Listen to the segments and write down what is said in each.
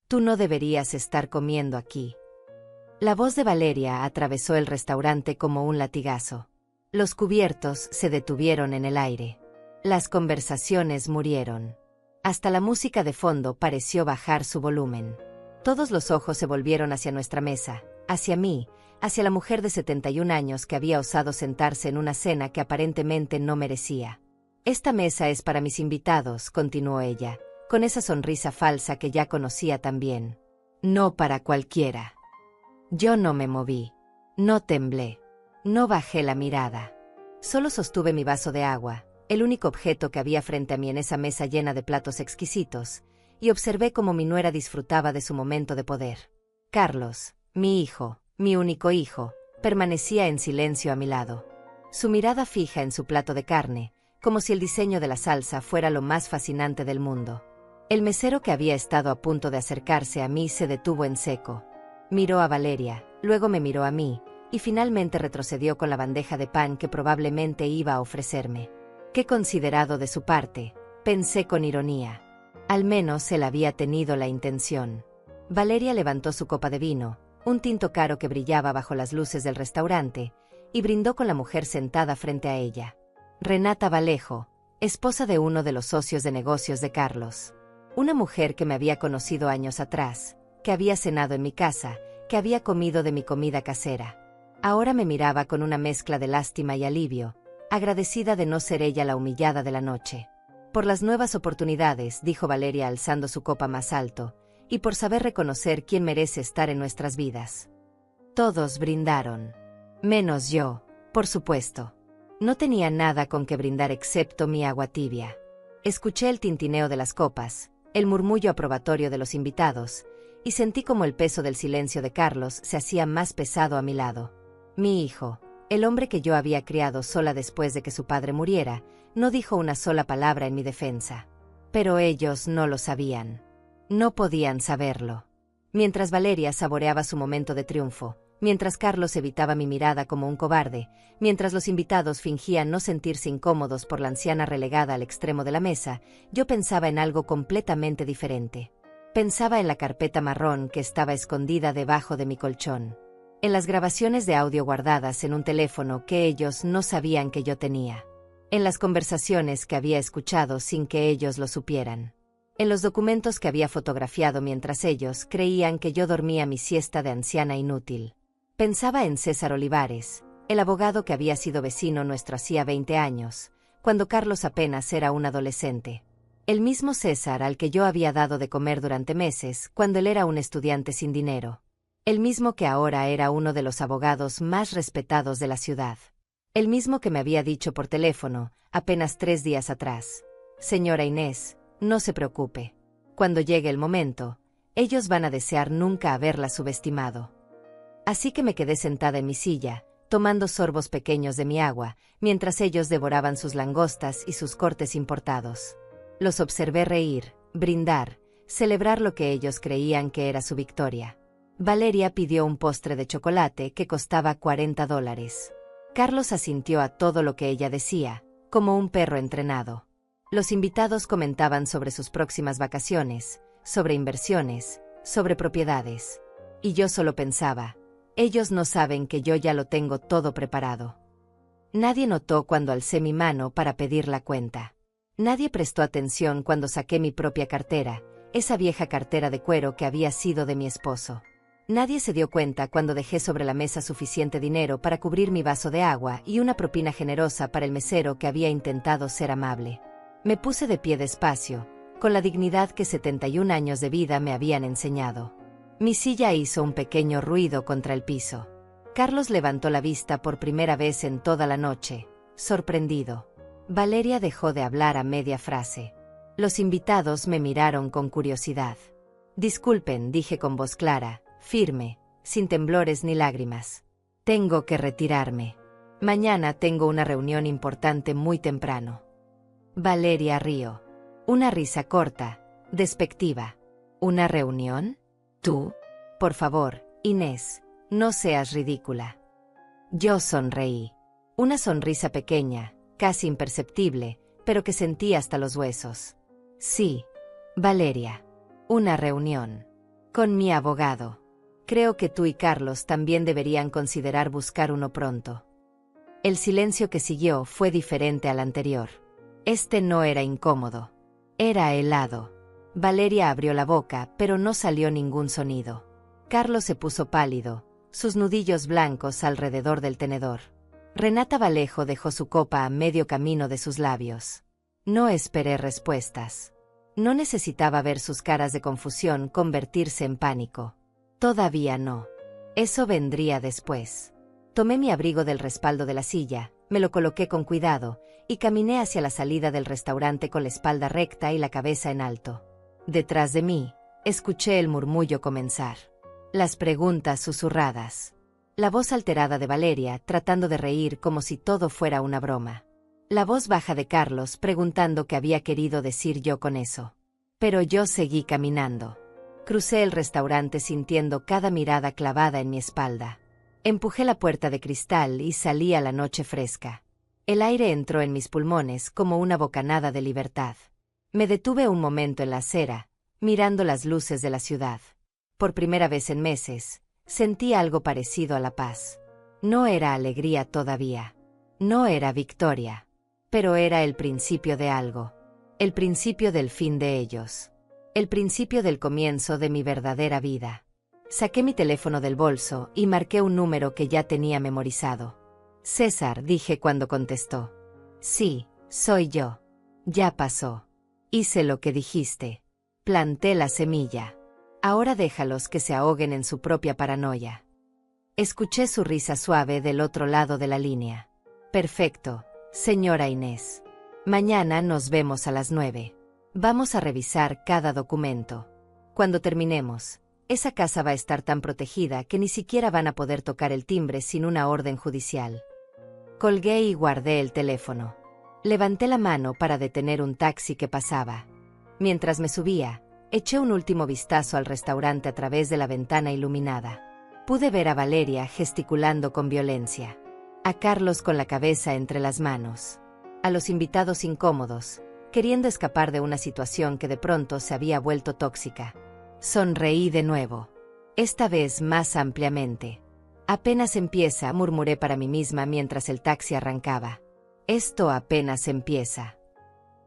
Tú no deberías estar comiendo aquí. La voz de Valeria atravesó el restaurante como un latigazo. Los cubiertos se detuvieron en el aire. Las conversaciones murieron. Hasta la música de fondo pareció bajar su volumen. Todos los ojos se volvieron hacia nuestra mesa, hacia mí, hacia la mujer de 71 años que había osado sentarse en una cena que aparentemente no merecía. Esta mesa es para mis invitados, continuó ella, con esa sonrisa falsa que ya conocía tan bien. No para cualquiera. Yo no me moví. No temblé. No bajé la mirada. Solo sostuve mi vaso de agua, el único objeto que había frente a mí en esa mesa llena de platos exquisitos, y observé cómo mi nuera disfrutaba de su momento de poder. Carlos, mi hijo, mi único hijo, permanecía en silencio a mi lado. Su mirada fija en su plato de carne, como si el diseño de la salsa fuera lo más fascinante del mundo. El mesero que había estado a punto de acercarse a mí se detuvo en seco. Miró a Valeria, luego me miró a mí, y finalmente retrocedió con la bandeja de pan que probablemente iba a ofrecerme. Qué considerado de su parte, pensé con ironía. Al menos él había tenido la intención. Valeria levantó su copa de vino, un tinto caro que brillaba bajo las luces del restaurante, y brindó con la mujer sentada frente a ella. Renata Vallejo, esposa de uno de los socios de negocios de Carlos. Una mujer que me había conocido años atrás, que había cenado en mi casa, que había comido de mi comida casera. Ahora me miraba con una mezcla de lástima y alivio, agradecida de no ser ella la humillada de la noche. Por las nuevas oportunidades, dijo Valeria alzando su copa más alto, y por saber reconocer quién merece estar en nuestras vidas. Todos brindaron. Menos yo, por supuesto. No tenía nada con que brindar excepto mi agua tibia. Escuché el tintineo de las copas, el murmullo aprobatorio de los invitados, y sentí como el peso del silencio de Carlos se hacía más pesado a mi lado. Mi hijo, el hombre que yo había criado sola después de que su padre muriera, no dijo una sola palabra en mi defensa. Pero ellos no lo sabían. No podían saberlo. Mientras Valeria saboreaba su momento de triunfo, mientras Carlos evitaba mi mirada como un cobarde, mientras los invitados fingían no sentirse incómodos por la anciana relegada al extremo de la mesa, yo pensaba en algo completamente diferente. Pensaba en la carpeta marrón que estaba escondida debajo de mi colchón. En las grabaciones de audio guardadas en un teléfono que ellos no sabían que yo tenía. En las conversaciones que había escuchado sin que ellos lo supieran. En los documentos que había fotografiado mientras ellos creían que yo dormía mi siesta de anciana inútil. Pensaba en César Olivares, el abogado que había sido vecino nuestro hacía 20 años, cuando Carlos apenas era un adolescente. El mismo César al que yo había dado de comer durante meses cuando él era un estudiante sin dinero. El mismo que ahora era uno de los abogados más respetados de la ciudad. El mismo que me había dicho por teléfono, apenas 3 días atrás: señora Inés, no se preocupe. Cuando llegue el momento, ellos van a desear nunca haberla subestimado. Así que me quedé sentada en mi silla, tomando sorbos pequeños de mi agua, mientras ellos devoraban sus langostas y sus cortes importados. Los observé reír, brindar, celebrar lo que ellos creían que era su victoria. Valeria pidió un postre de chocolate que costaba $40. Carlos asintió a todo lo que ella decía, como un perro entrenado. Los invitados comentaban sobre sus próximas vacaciones, sobre inversiones, sobre propiedades. Y yo solo pensaba, ellos no saben que yo ya lo tengo todo preparado. Nadie notó cuando alcé mi mano para pedir la cuenta. Nadie prestó atención cuando saqué mi propia cartera, esa vieja cartera de cuero que había sido de mi esposo. Nadie se dio cuenta cuando dejé sobre la mesa suficiente dinero para cubrir mi vaso de agua y una propina generosa para el mesero que había intentado ser amable. Me puse de pie despacio, con la dignidad que 71 años de vida me habían enseñado. Mi silla hizo un pequeño ruido contra el piso. Carlos levantó la vista por primera vez en toda la noche, sorprendido. Valeria dejó de hablar a media frase. Los invitados me miraron con curiosidad. Disculpen, dije con voz clara, firme, sin temblores ni lágrimas. Tengo que retirarme. Mañana tengo una reunión importante muy temprano. Valeria rió. Una risa corta, despectiva. ¿Una reunión? ¿Tú? Por favor, Inés, no seas ridícula. Yo sonreí. Una sonrisa pequeña, casi imperceptible, pero que sentí hasta los huesos. Sí, Valeria. Una reunión. Con mi abogado. Creo que tú y Carlos también deberían considerar buscar uno pronto. El silencio que siguió fue diferente al anterior. Este no era incómodo. Era helado. Valeria abrió la boca, pero no salió ningún sonido. Carlos se puso pálido, sus nudillos blancos alrededor del tenedor. Renata Vallejo dejó su copa a medio camino de sus labios. No esperé respuestas. No necesitaba ver sus caras de confusión convertirse en pánico. Todavía no. Eso vendría después. Tomé mi abrigo del respaldo de la silla, me lo coloqué con cuidado, y caminé hacia la salida del restaurante con la espalda recta y la cabeza en alto. Detrás de mí, escuché el murmullo comenzar. Las preguntas susurradas. La voz alterada de Valeria tratando de reír como si todo fuera una broma. La voz baja de Carlos preguntando qué había querido decir yo con eso. Pero yo seguí caminando. Crucé el restaurante sintiendo cada mirada clavada en mi espalda. Empujé la puerta de cristal y salí a la noche fresca. El aire entró en mis pulmones como una bocanada de libertad. Me detuve un momento en la acera, mirando las luces de la ciudad. Por primera vez en meses, sentí algo parecido a la paz. No era alegría todavía. No era victoria. Pero era el principio de algo. El principio del fin de ellos. El principio del comienzo de mi verdadera vida. Saqué mi teléfono del bolso y marqué un número que ya tenía memorizado. César, dije cuando contestó. Sí, soy yo. Ya pasó. Hice lo que dijiste. Planté la semilla. Ahora déjalos que se ahoguen en su propia paranoia. Escuché su risa suave del otro lado de la línea. Perfecto, señora Inés. Mañana nos vemos a las 9. Vamos a revisar cada documento. Cuando terminemos, esa casa va a estar tan protegida que ni siquiera van a poder tocar el timbre sin una orden judicial. Colgué y guardé el teléfono. Levanté la mano para detener un taxi que pasaba. Mientras me subía, eché un último vistazo al restaurante a través de la ventana iluminada. Pude ver a Valeria gesticulando con violencia. A Carlos con la cabeza entre las manos. A los invitados incómodos, queriendo escapar de una situación que de pronto se había vuelto tóxica. Sonreí de nuevo. Esta vez más ampliamente. Apenas empieza, murmuré para mí misma mientras el taxi arrancaba. Esto apenas empieza.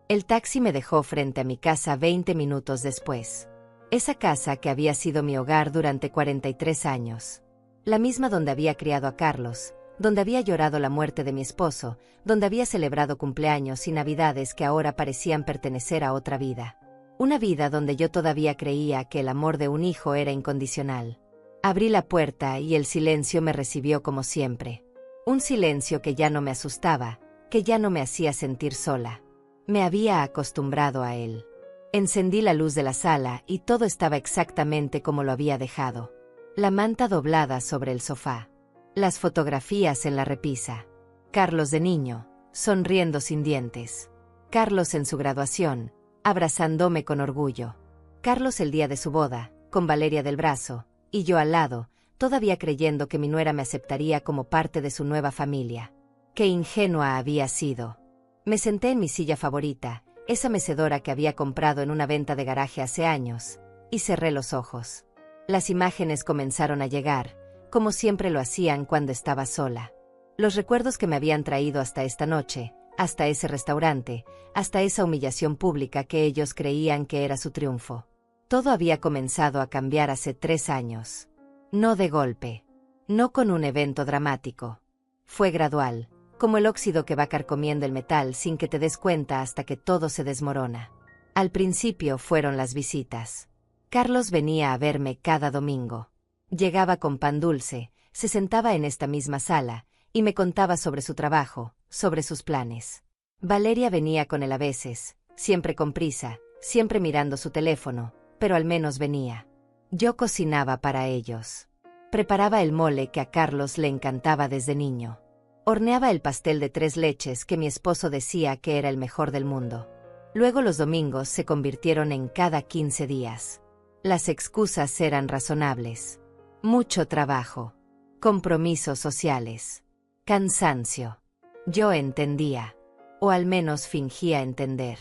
El taxi me dejó frente a mi casa 20 minutos después. Esa casa que había sido mi hogar durante 43 años. La misma donde había criado a Carlos, donde había llorado la muerte de mi esposo, donde había celebrado cumpleaños y navidades que ahora parecían pertenecer a otra vida. Una vida donde yo todavía creía que el amor de un hijo era incondicional. Abrí la puerta y el silencio me recibió como siempre. Un silencio que ya no me asustaba, que ya no me hacía sentir sola. Me había acostumbrado a él. Encendí la luz de la sala y todo estaba exactamente como lo había dejado. La manta doblada sobre el sofá. Las fotografías en la repisa. Carlos de niño, sonriendo sin dientes. Carlos en su graduación, abrazándome con orgullo. Carlos el día de su boda, con Valeria del brazo, y yo al lado, todavía creyendo que mi nuera me aceptaría como parte de su nueva familia. Qué ingenua había sido. Me senté en mi silla favorita, esa mecedora que había comprado en una venta de garaje hace años, y cerré los ojos. Las imágenes comenzaron a llegar, como siempre lo hacían cuando estaba sola. Los recuerdos que me habían traído hasta esta noche, hasta ese restaurante, hasta esa humillación pública que ellos creían que era su triunfo. Todo había comenzado a cambiar hace 3 años. No de golpe. No con un evento dramático. Fue gradual, como el óxido que va carcomiendo el metal sin que te des cuenta hasta que todo se desmorona. Al principio fueron las visitas. Carlos venía a verme cada domingo. Llegaba con pan dulce, se sentaba en esta misma sala, y me contaba sobre su trabajo, sobre sus planes. Valeria venía con él a veces, siempre con prisa, siempre mirando su teléfono, pero al menos venía. Yo cocinaba para ellos. Preparaba el mole que a Carlos le encantaba desde niño. Horneaba el pastel de 3 leches que mi esposo decía que era el mejor del mundo. Luego los domingos se convirtieron en cada 15 días. Las excusas eran razonables. Mucho trabajo. Compromisos sociales. Cansancio. Yo entendía. O al menos fingía entender.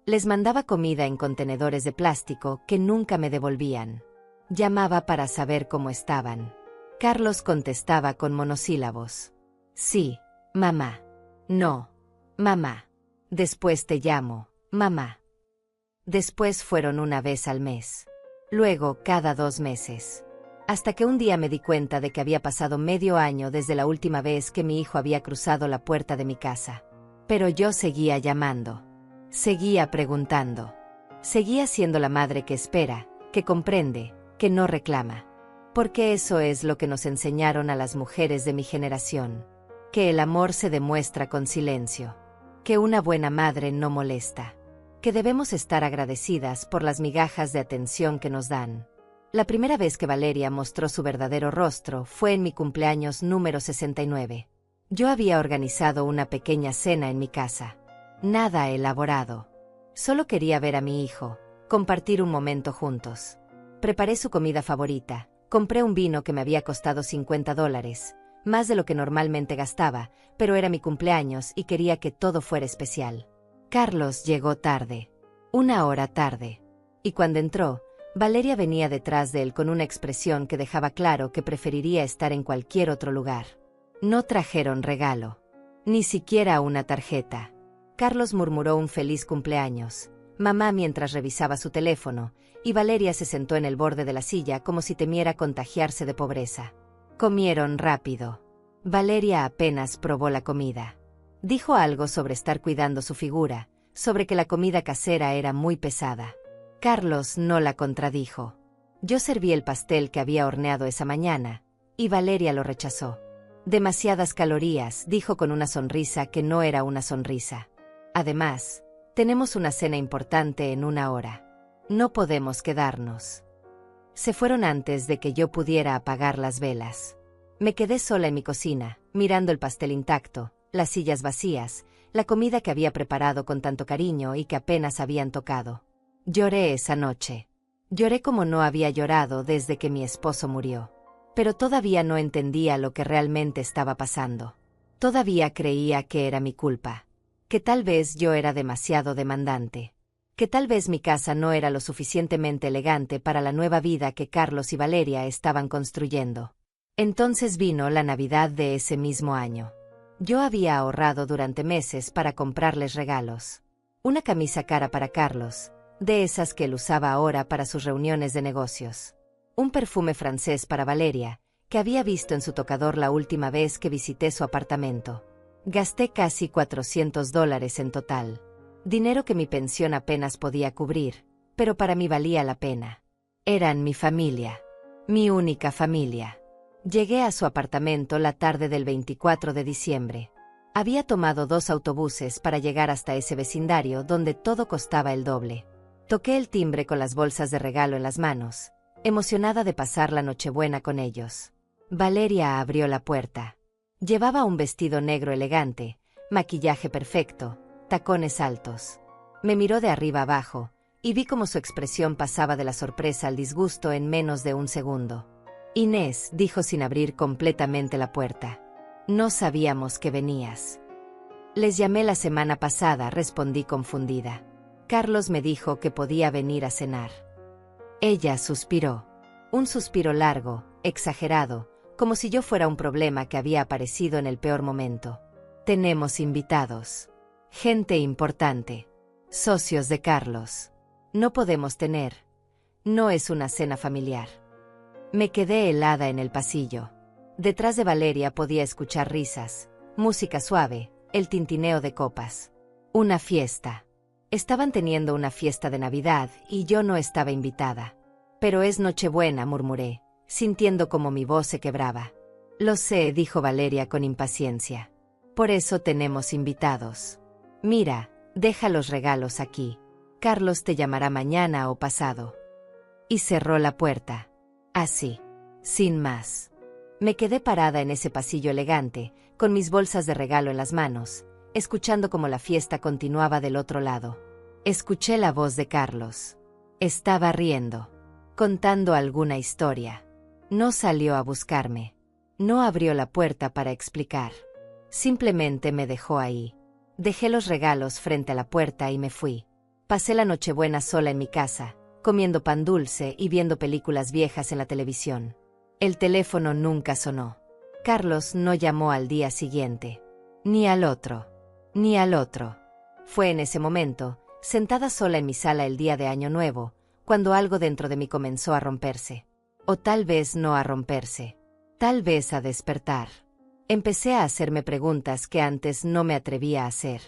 Les mandaba comida en contenedores de plástico que nunca me devolvían. Llamaba para saber cómo estaban. Carlos contestaba con monosílabos. Sí, mamá. No, mamá. Después te llamo, mamá. Después fueron una vez al mes. Luego cada 2 meses. Hasta que un día me di cuenta de que había pasado medio año desde la última vez que mi hijo había cruzado la puerta de mi casa. Pero yo seguía llamando. Seguía preguntando. Seguía siendo la madre que espera, que comprende, que no reclama. Porque eso es lo que nos enseñaron a las mujeres de mi generación. Que el amor se demuestra con silencio. Que una buena madre no molesta. Que debemos estar agradecidas por las migajas de atención que nos dan. La primera vez que Valeria mostró su verdadero rostro fue en mi cumpleaños número 69. Yo había organizado una pequeña cena en mi casa. Nada elaborado. Solo quería ver a mi hijo, compartir un momento juntos. Preparé su comida favorita, compré un vino que me había costado $50, más de lo que normalmente gastaba, pero era mi cumpleaños y quería que todo fuera especial. Carlos llegó tarde. 1 hora tarde. Y cuando entró, Valeria venía detrás de él con una expresión que dejaba claro que preferiría estar en cualquier otro lugar. No trajeron regalo. Ni siquiera una tarjeta. Carlos murmuró un feliz cumpleaños, mamá mientras revisaba su teléfono, y Valeria se sentó en el borde de la silla como si temiera contagiarse de pobreza. Comieron rápido. Valeria apenas probó la comida. Dijo algo sobre estar cuidando su figura, sobre que la comida casera era muy pesada. Carlos no la contradijo. Yo serví el pastel que había horneado esa mañana, y Valeria lo rechazó. Demasiadas calorías, dijo con una sonrisa que no era una sonrisa. Además, tenemos una cena importante en 1 hora. No podemos quedarnos. Se fueron antes de que yo pudiera apagar las velas. Me quedé sola en mi cocina, mirando el pastel intacto, las sillas vacías, la comida que había preparado con tanto cariño y que apenas habían tocado. Lloré esa noche. Lloré como no había llorado desde que mi esposo murió. Pero todavía no entendía lo que realmente estaba pasando. Todavía creía que era mi culpa. Que tal vez yo era demasiado demandante. Que tal vez mi casa no era lo suficientemente elegante para la nueva vida que Carlos y Valeria estaban construyendo. Entonces vino la Navidad de ese mismo año. Yo había ahorrado durante meses para comprarles regalos. Una camisa cara para Carlos, de esas que él usaba ahora para sus reuniones de negocios. Un perfume francés para Valeria, que había visto en su tocador la última vez que visité su apartamento. Gasté casi $400 en total. Dinero que mi pensión apenas podía cubrir, pero para mí valía la pena. Eran mi familia. Mi única familia. Llegué a su apartamento la tarde del 24 de diciembre. Había tomado 2 autobuses para llegar hasta ese vecindario donde todo costaba el doble. Toqué el timbre con las bolsas de regalo en las manos, emocionada de pasar la Nochebuena con ellos. Valeria abrió la puerta. Llevaba un vestido negro elegante, maquillaje perfecto, tacones altos. Me miró de arriba abajo, y vi cómo su expresión pasaba de la sorpresa al disgusto en menos de un segundo. Inés, dijo sin abrir completamente la puerta. No sabíamos que venías. Les llamé la semana pasada, respondí confundida. Carlos me dijo que podía venir a cenar. Ella suspiró. Un suspiro largo, exagerado, como si yo fuera un problema que había aparecido en el peor momento. Tenemos invitados. Gente importante. Socios de Carlos. No podemos tener. No es una cena familiar. Me quedé helada en el pasillo. Detrás de Valeria podía escuchar risas, música suave, el tintineo de copas. Una fiesta. Estaban teniendo una fiesta de Navidad y yo no estaba invitada. Pero es Nochebuena, murmuré, sintiendo como mi voz se quebraba. Lo sé, dijo Valeria con impaciencia. Por eso tenemos invitados. Mira, deja los regalos aquí. Carlos te llamará mañana o pasado. Y cerró la puerta. Así, sin más. Me quedé parada en ese pasillo elegante, con mis bolsas de regalo en las manos, escuchando cómo la fiesta continuaba del otro lado. Escuché la voz de Carlos. Estaba riendo, contando alguna historia. No salió a buscarme. No abrió la puerta para explicar. Simplemente me dejó ahí. Dejé los regalos frente a la puerta y me fui. Pasé la Nochebuena sola en mi casa, comiendo pan dulce y viendo películas viejas en la televisión. El teléfono nunca sonó. Carlos no llamó al día siguiente. Ni al otro. Ni al otro. Fue en ese momento, sentada sola en mi sala el día de Año Nuevo, cuando algo dentro de mí comenzó a romperse. O tal vez no a romperse. Tal vez a despertar. Empecé a hacerme preguntas que antes no me atrevía a hacer.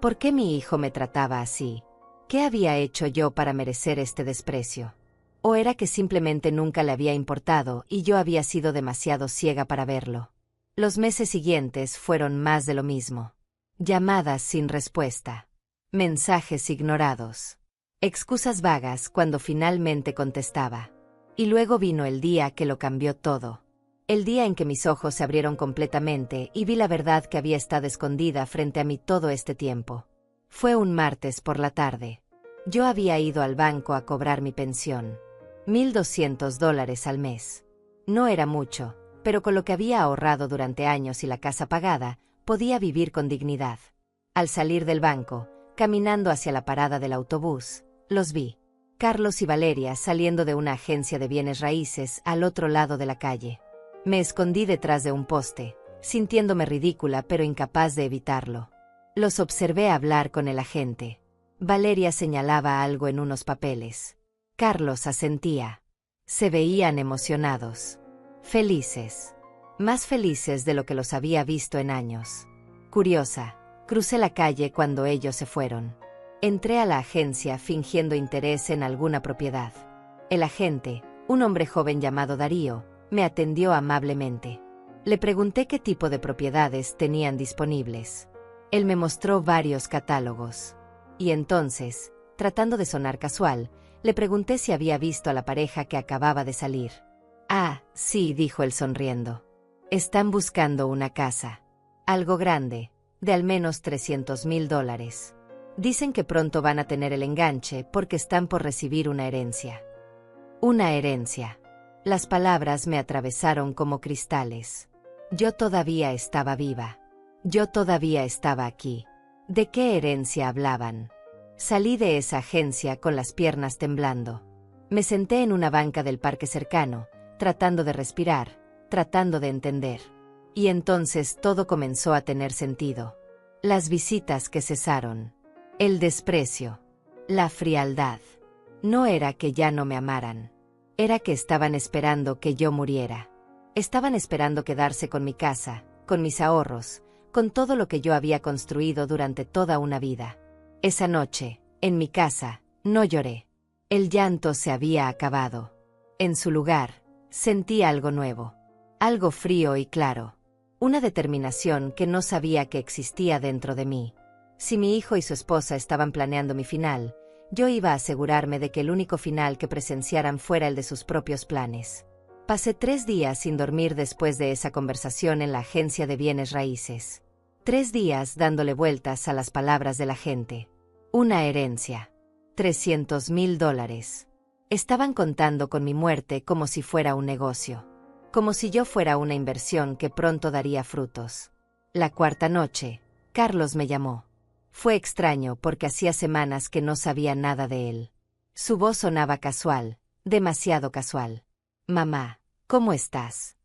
¿Por qué mi hijo me trataba así? ¿Qué había hecho yo para merecer este desprecio? ¿O era que simplemente nunca le había importado y yo había sido demasiado ciega para verlo? Los meses siguientes fueron más de lo mismo. Llamadas sin respuesta. Mensajes ignorados. Excusas vagas cuando finalmente contestaba. Y luego vino el día que lo cambió todo. El día en que mis ojos se abrieron completamente y vi la verdad que había estado escondida frente a mí todo este tiempo. Fue un martes por la tarde. Yo había ido al banco a cobrar mi pensión. $1,200 al mes. No era mucho, pero con lo que había ahorrado durante años y la casa pagada, podía vivir con dignidad. Al salir del banco, caminando hacia la parada del autobús, los vi. Carlos y Valeria saliendo de una agencia de bienes raíces al otro lado de la calle. Me escondí detrás de un poste, sintiéndome ridícula pero incapaz de evitarlo. Los observé hablar con el agente. Valeria señalaba algo en unos papeles. Carlos asentía. Se veían emocionados. Felices. Más felices de lo que los había visto en años. Curiosa, crucé la calle cuando ellos se fueron. Entré a la agencia fingiendo interés en alguna propiedad. El agente, un hombre joven llamado Darío, me atendió amablemente. Le pregunté qué tipo de propiedades tenían disponibles. Él me mostró varios catálogos. Y entonces, tratando de sonar casual, le pregunté si había visto a la pareja que acababa de salir. Ah, sí, dijo él sonriendo. Están buscando una casa. Algo grande, de al menos $300,000. Dicen que pronto van a tener el enganche porque están por recibir una herencia. Una herencia. Las palabras me atravesaron como cristales. Yo todavía estaba viva. Yo todavía estaba aquí. ¿De qué herencia hablaban? Salí de esa agencia con las piernas temblando. Me senté en una banca del parque cercano, tratando de respirar, tratando de entender. Y entonces todo comenzó a tener sentido. Las visitas que cesaron. El desprecio. La frialdad. No era que ya no me amaran. Era que estaban esperando que yo muriera. Estaban esperando quedarse con mi casa, con mis ahorros, con todo lo que yo había construido durante toda una vida. Esa noche, en mi casa, no lloré. El llanto se había acabado. En su lugar, sentí algo nuevo. Algo frío y claro. Una determinación que no sabía que existía dentro de mí. Si mi hijo y su esposa estaban planeando mi final, yo iba a asegurarme de que el único final que presenciaran fuera el de sus propios planes. Pasé 3 días sin dormir después de esa conversación en la agencia de bienes raíces. 3 días dándole vueltas a las palabras de la gente. Una herencia. $300,000. Estaban contando con mi muerte como si fuera un negocio. Como si yo fuera una inversión que pronto daría frutos. La cuarta noche, Carlos me llamó. Fue extraño porque hacía semanas que no sabía nada de él. Su voz sonaba casual, demasiado casual. Mamá, ¿cómo estás?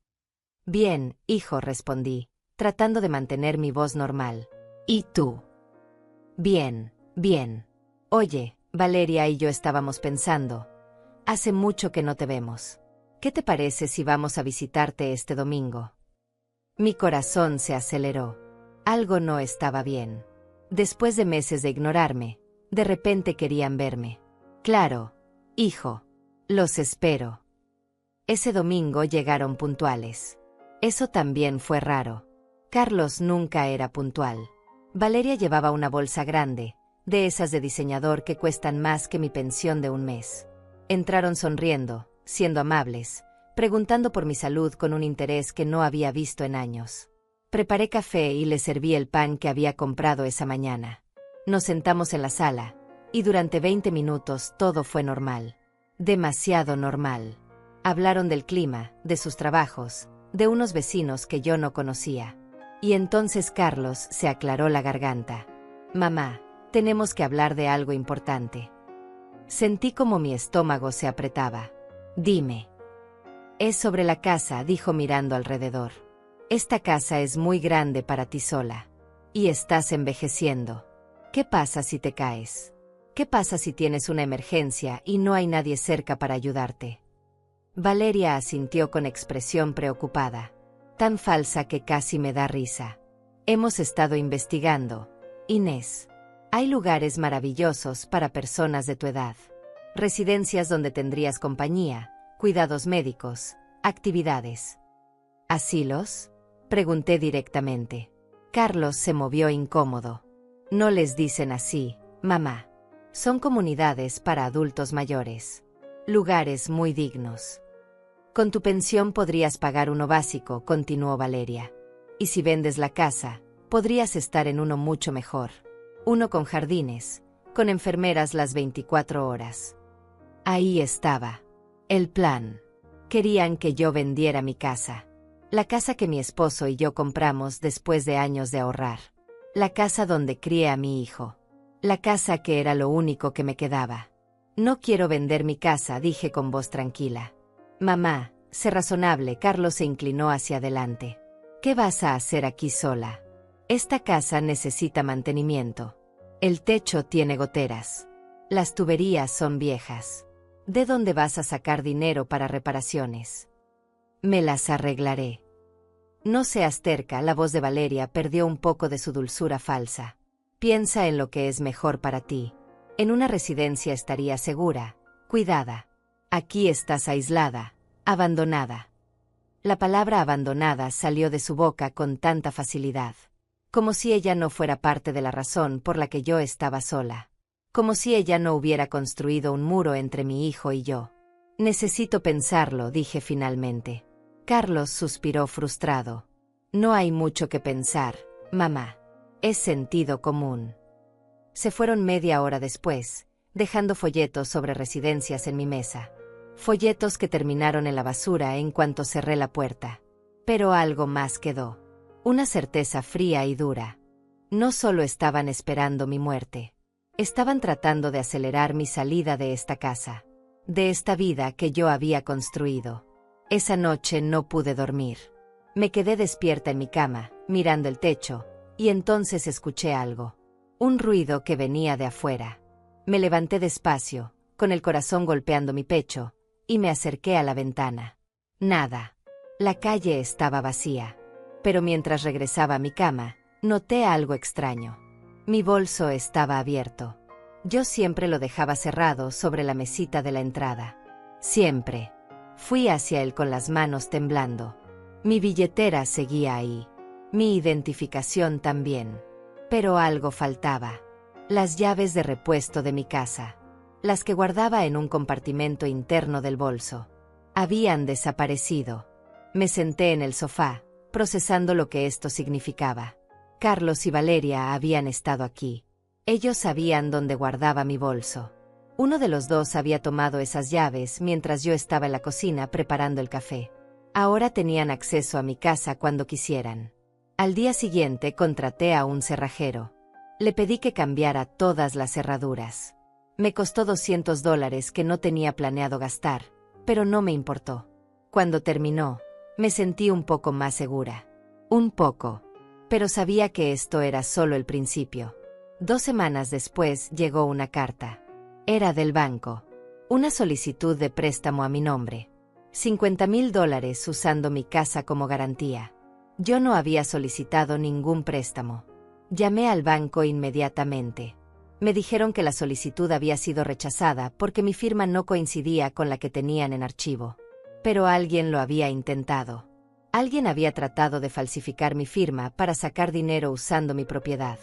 Bien, hijo, respondí, tratando de mantener mi voz normal. ¿Y tú? Bien, bien. Oye, Valeria y yo estábamos pensando. Hace mucho que no te vemos. ¿Qué te parece si vamos a visitarte este domingo? Mi corazón se aceleró. Algo no estaba bien. Después de meses de ignorarme, de repente querían verme. Claro, hijo. Los espero. Ese domingo llegaron puntuales. Eso también fue raro. Carlos nunca era puntual. Valeria llevaba una bolsa grande, de esas de diseñador que cuestan más que mi pensión de un mes. Entraron sonriendo, siendo amables, preguntando por mi salud con un interés que no había visto en años. Preparé café y les serví el pan que había comprado esa mañana. Nos sentamos en la sala, y durante 20 minutos todo fue normal. Demasiado normal. Hablaron del clima, de sus trabajos, de unos vecinos que yo no conocía. Y entonces Carlos se aclaró la garganta. Mamá, tenemos que hablar de algo importante. Sentí como mi estómago se apretaba. Dime. Es sobre la casa, dijo mirando alrededor. Esta casa es muy grande para ti sola. Y estás envejeciendo. ¿Qué pasa si te caes? ¿Qué pasa si tienes una emergencia y no hay nadie cerca para ayudarte? Valeria asintió con expresión preocupada, tan falsa que casi me da risa. Hemos estado investigando, Inés. Hay lugares maravillosos para personas de tu edad. Residencias donde tendrías compañía, cuidados médicos, actividades. ¿Asilos? Pregunté directamente. Carlos se movió incómodo. No les dicen así, mamá. Son comunidades para adultos mayores. Lugares muy dignos. Con tu pensión podrías pagar uno básico, continuó Valeria. Y si vendes la casa, podrías estar en uno mucho mejor. Uno con jardines, con enfermeras las 24 horas. Ahí estaba. El plan. Querían que yo vendiera mi casa. La casa que mi esposo y yo compramos después de años de ahorrar. La casa donde crié a mi hijo. La casa que era lo único que me quedaba. No quiero vender mi casa, dije con voz tranquila. Mamá, sé razonable. Carlos se inclinó hacia adelante. ¿Qué vas a hacer aquí sola? Esta casa necesita mantenimiento. El techo tiene goteras. Las tuberías son viejas. ¿De dónde vas a sacar dinero para reparaciones? Me las arreglaré. No seas terca, la voz de Valeria perdió un poco de su dulzura falsa. Piensa en lo que es mejor para ti. En una residencia estarías segura, cuidada. Aquí estás aislada, abandonada. La palabra abandonada salió de su boca con tanta facilidad. Como si ella no fuera parte de la razón por la que yo estaba sola. Como si ella no hubiera construido un muro entre mi hijo y yo. Necesito pensarlo, dije finalmente. Carlos suspiró frustrado. No hay mucho que pensar, mamá. Es sentido común. Se fueron media hora después, dejando folletos sobre residencias en mi mesa. Folletos que terminaron en la basura en cuanto cerré la puerta. Pero algo más quedó. Una certeza fría y dura. No solo estaban esperando mi muerte. Estaban tratando de acelerar mi salida de esta casa. De esta vida que yo había construido. Esa noche no pude dormir. Me quedé despierta en mi cama, mirando el techo, y entonces escuché algo. Un ruido que venía de afuera. Me levanté despacio, con el corazón golpeando mi pecho, y me acerqué a la ventana. Nada. La calle estaba vacía. Pero mientras regresaba a mi cama, noté algo extraño. Mi bolso estaba abierto. Yo siempre lo dejaba cerrado sobre la mesita de la entrada. Siempre. Fui hacia él con las manos temblando. Mi billetera seguía ahí. Mi identificación también. Pero algo faltaba. Las llaves de repuesto de mi casa. Las que guardaba en un compartimento interno del bolso. Habían desaparecido. Me senté en el sofá, procesando lo que esto significaba. Carlos y Valeria habían estado aquí. Ellos sabían dónde guardaba mi bolso. Uno de los dos había tomado esas llaves mientras yo estaba en la cocina preparando el café. Ahora tenían acceso a mi casa cuando quisieran. Al día siguiente contraté a un cerrajero. Le pedí que cambiara todas las cerraduras. Me costó $200 que no tenía planeado gastar, pero no me importó. Cuando terminó, me sentí un poco más segura. Un poco. Pero sabía que esto era solo el principio. 2 semanas después llegó una carta. Era del banco. Una solicitud de préstamo a mi nombre. $50,000 usando mi casa como garantía. Yo no había solicitado ningún préstamo. Llamé al banco inmediatamente. Me dijeron que la solicitud había sido rechazada porque mi firma no coincidía con la que tenían en archivo. Pero alguien lo había intentado. Alguien había tratado de falsificar mi firma para sacar dinero usando mi propiedad.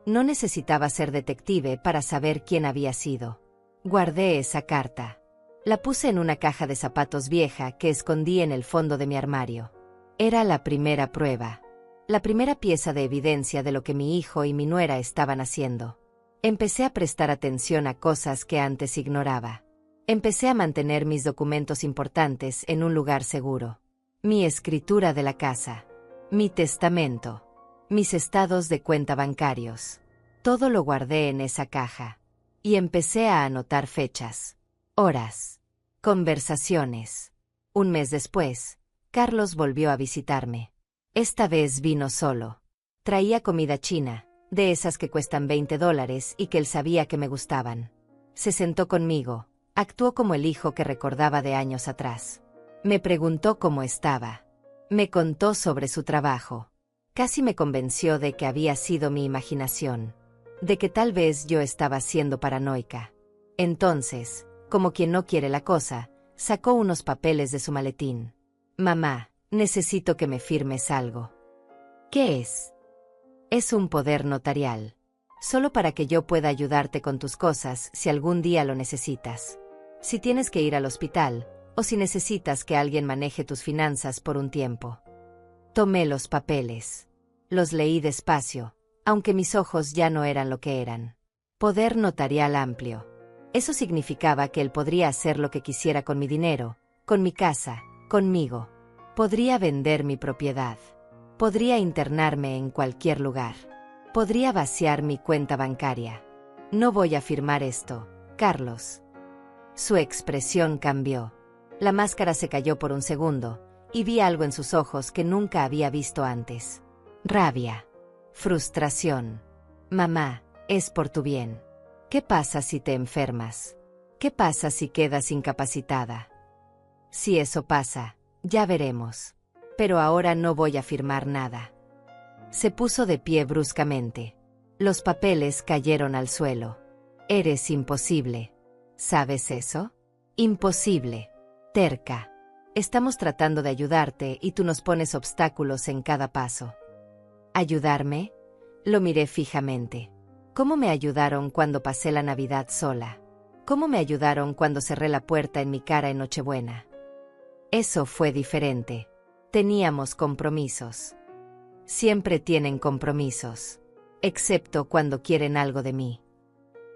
No necesitaba ser detective para saber quién había sido. Guardé esa carta. La puse en una caja de zapatos vieja que escondí en el fondo de mi armario. Era la primera prueba. La primera pieza de evidencia de lo que mi hijo y mi nuera estaban haciendo. Empecé a prestar atención a cosas que antes ignoraba. Empecé a mantener mis documentos importantes en un lugar seguro. Mi escritura de la casa. Mi testamento. Mis estados de cuenta bancarios. Todo lo guardé en esa caja. Y empecé a anotar fechas, horas, conversaciones. Un mes después, Carlos volvió a visitarme. Esta vez vino solo. Traía comida china, de esas que cuestan $20 y que él sabía que me gustaban. Se sentó conmigo, actuó como el hijo que recordaba de años atrás. Me preguntó cómo estaba. Me contó sobre su trabajo. Casi me convenció de que había sido mi imaginación, de que tal vez yo estaba siendo paranoica. Entonces, como quien no quiere la cosa, sacó unos papeles de su maletín. Mamá, necesito que me firmes algo. ¿Qué es? Es un poder notarial. Solo para que yo pueda ayudarte con tus cosas si algún día lo necesitas. Si tienes que ir al hospital, o si necesitas que alguien maneje tus finanzas por un tiempo. Tomé los papeles. Los leí despacio, aunque mis ojos ya no eran lo que eran. Poder notarial amplio. Eso significaba que él podría hacer lo que quisiera con mi dinero, con mi casa, conmigo. Podría vender mi propiedad. Podría internarme en cualquier lugar. Podría vaciar mi cuenta bancaria. No voy a firmar esto, Carlos. Su expresión cambió. La máscara se cayó por un segundo, y vi algo en sus ojos que nunca había visto antes. Rabia. Frustración. Mamá, es por tu bien. ¿Qué pasa si te enfermas? ¿Qué pasa si quedas incapacitada? Si eso pasa, ya veremos. Pero ahora no voy a firmar nada. Se puso de pie bruscamente. Los papeles cayeron al suelo. Eres imposible. ¿Sabes eso? Imposible. Terca. Estamos tratando de ayudarte y tú nos pones obstáculos en cada paso. ¿Ayudarme? Lo miré fijamente. ¿Cómo me ayudaron cuando pasé la Navidad sola? ¿Cómo me ayudaron cuando cerré la puerta en mi cara en Nochebuena? Eso fue diferente. Teníamos compromisos. Siempre tienen compromisos. Excepto cuando quieren algo de mí.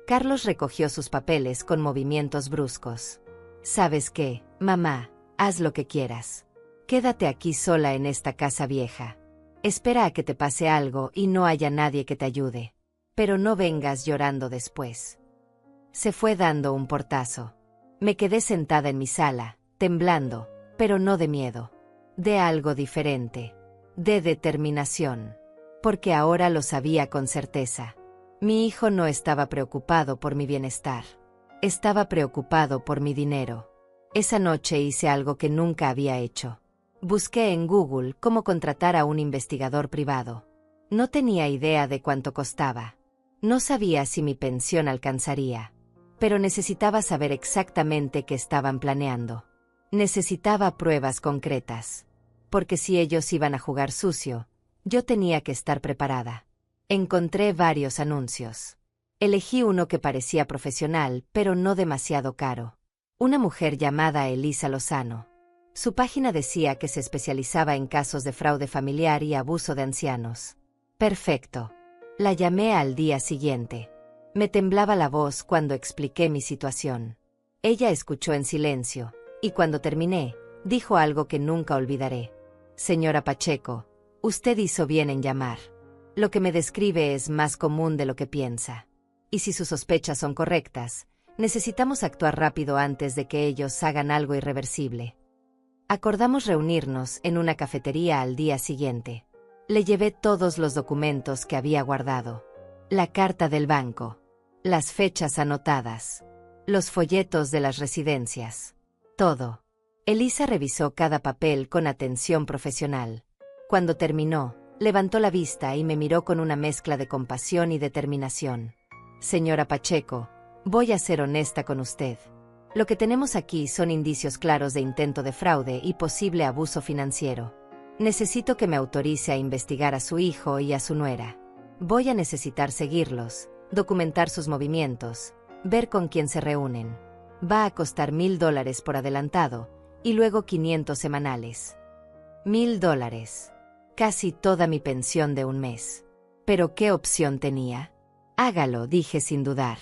Carlos recogió sus papeles con movimientos bruscos. ¿Sabes qué, mamá? Haz lo que quieras. Quédate aquí sola en esta casa vieja. Espera a que te pase algo y no haya nadie que te ayude. Pero no vengas llorando después. Se fue dando un portazo. Me quedé sentada en mi sala, temblando, pero no de miedo. De algo diferente. De determinación. Porque ahora lo sabía con certeza. Mi hijo no estaba preocupado por mi bienestar. Estaba preocupado por mi dinero. Esa noche hice algo que nunca había hecho. Busqué en Google cómo contratar a un investigador privado. No tenía idea de cuánto costaba. No sabía si mi pensión alcanzaría. Pero necesitaba saber exactamente qué estaban planeando. Necesitaba pruebas concretas. Porque si ellos iban a jugar sucio, yo tenía que estar preparada. Encontré varios anuncios. Elegí uno que parecía profesional, pero no demasiado caro. Una mujer llamada Elisa Lozano. Su página decía que se especializaba en casos de fraude familiar y abuso de ancianos. Perfecto. La llamé al día siguiente. Me temblaba la voz cuando expliqué mi situación. Ella escuchó en silencio, y cuando terminé, dijo algo que nunca olvidaré. Señora Pacheco, usted hizo bien en llamar. Lo que me describe es más común de lo que piensa. Y si sus sospechas son correctas, necesitamos actuar rápido antes de que ellos hagan algo irreversible. Acordamos reunirnos en una cafetería al día siguiente. Le llevé todos los documentos que había guardado. La carta del banco. Las fechas anotadas. Los folletos de las residencias. Todo. Elisa revisó cada papel con atención profesional. Cuando terminó, levantó la vista y me miró con una mezcla de compasión y determinación. Señora Pacheco, voy a ser honesta con usted. Lo que tenemos aquí son indicios claros de intento de fraude y posible abuso financiero. Necesito que me autorice a investigar a su hijo y a su nuera. Voy a necesitar seguirlos, documentar sus movimientos, ver con quién se reúnen. Va a costar $1,000 por adelantado, y luego 500 semanales. $1,000. Casi toda mi pensión de un mes. ¿Pero qué opción tenía? Hágalo, dije sin dudar.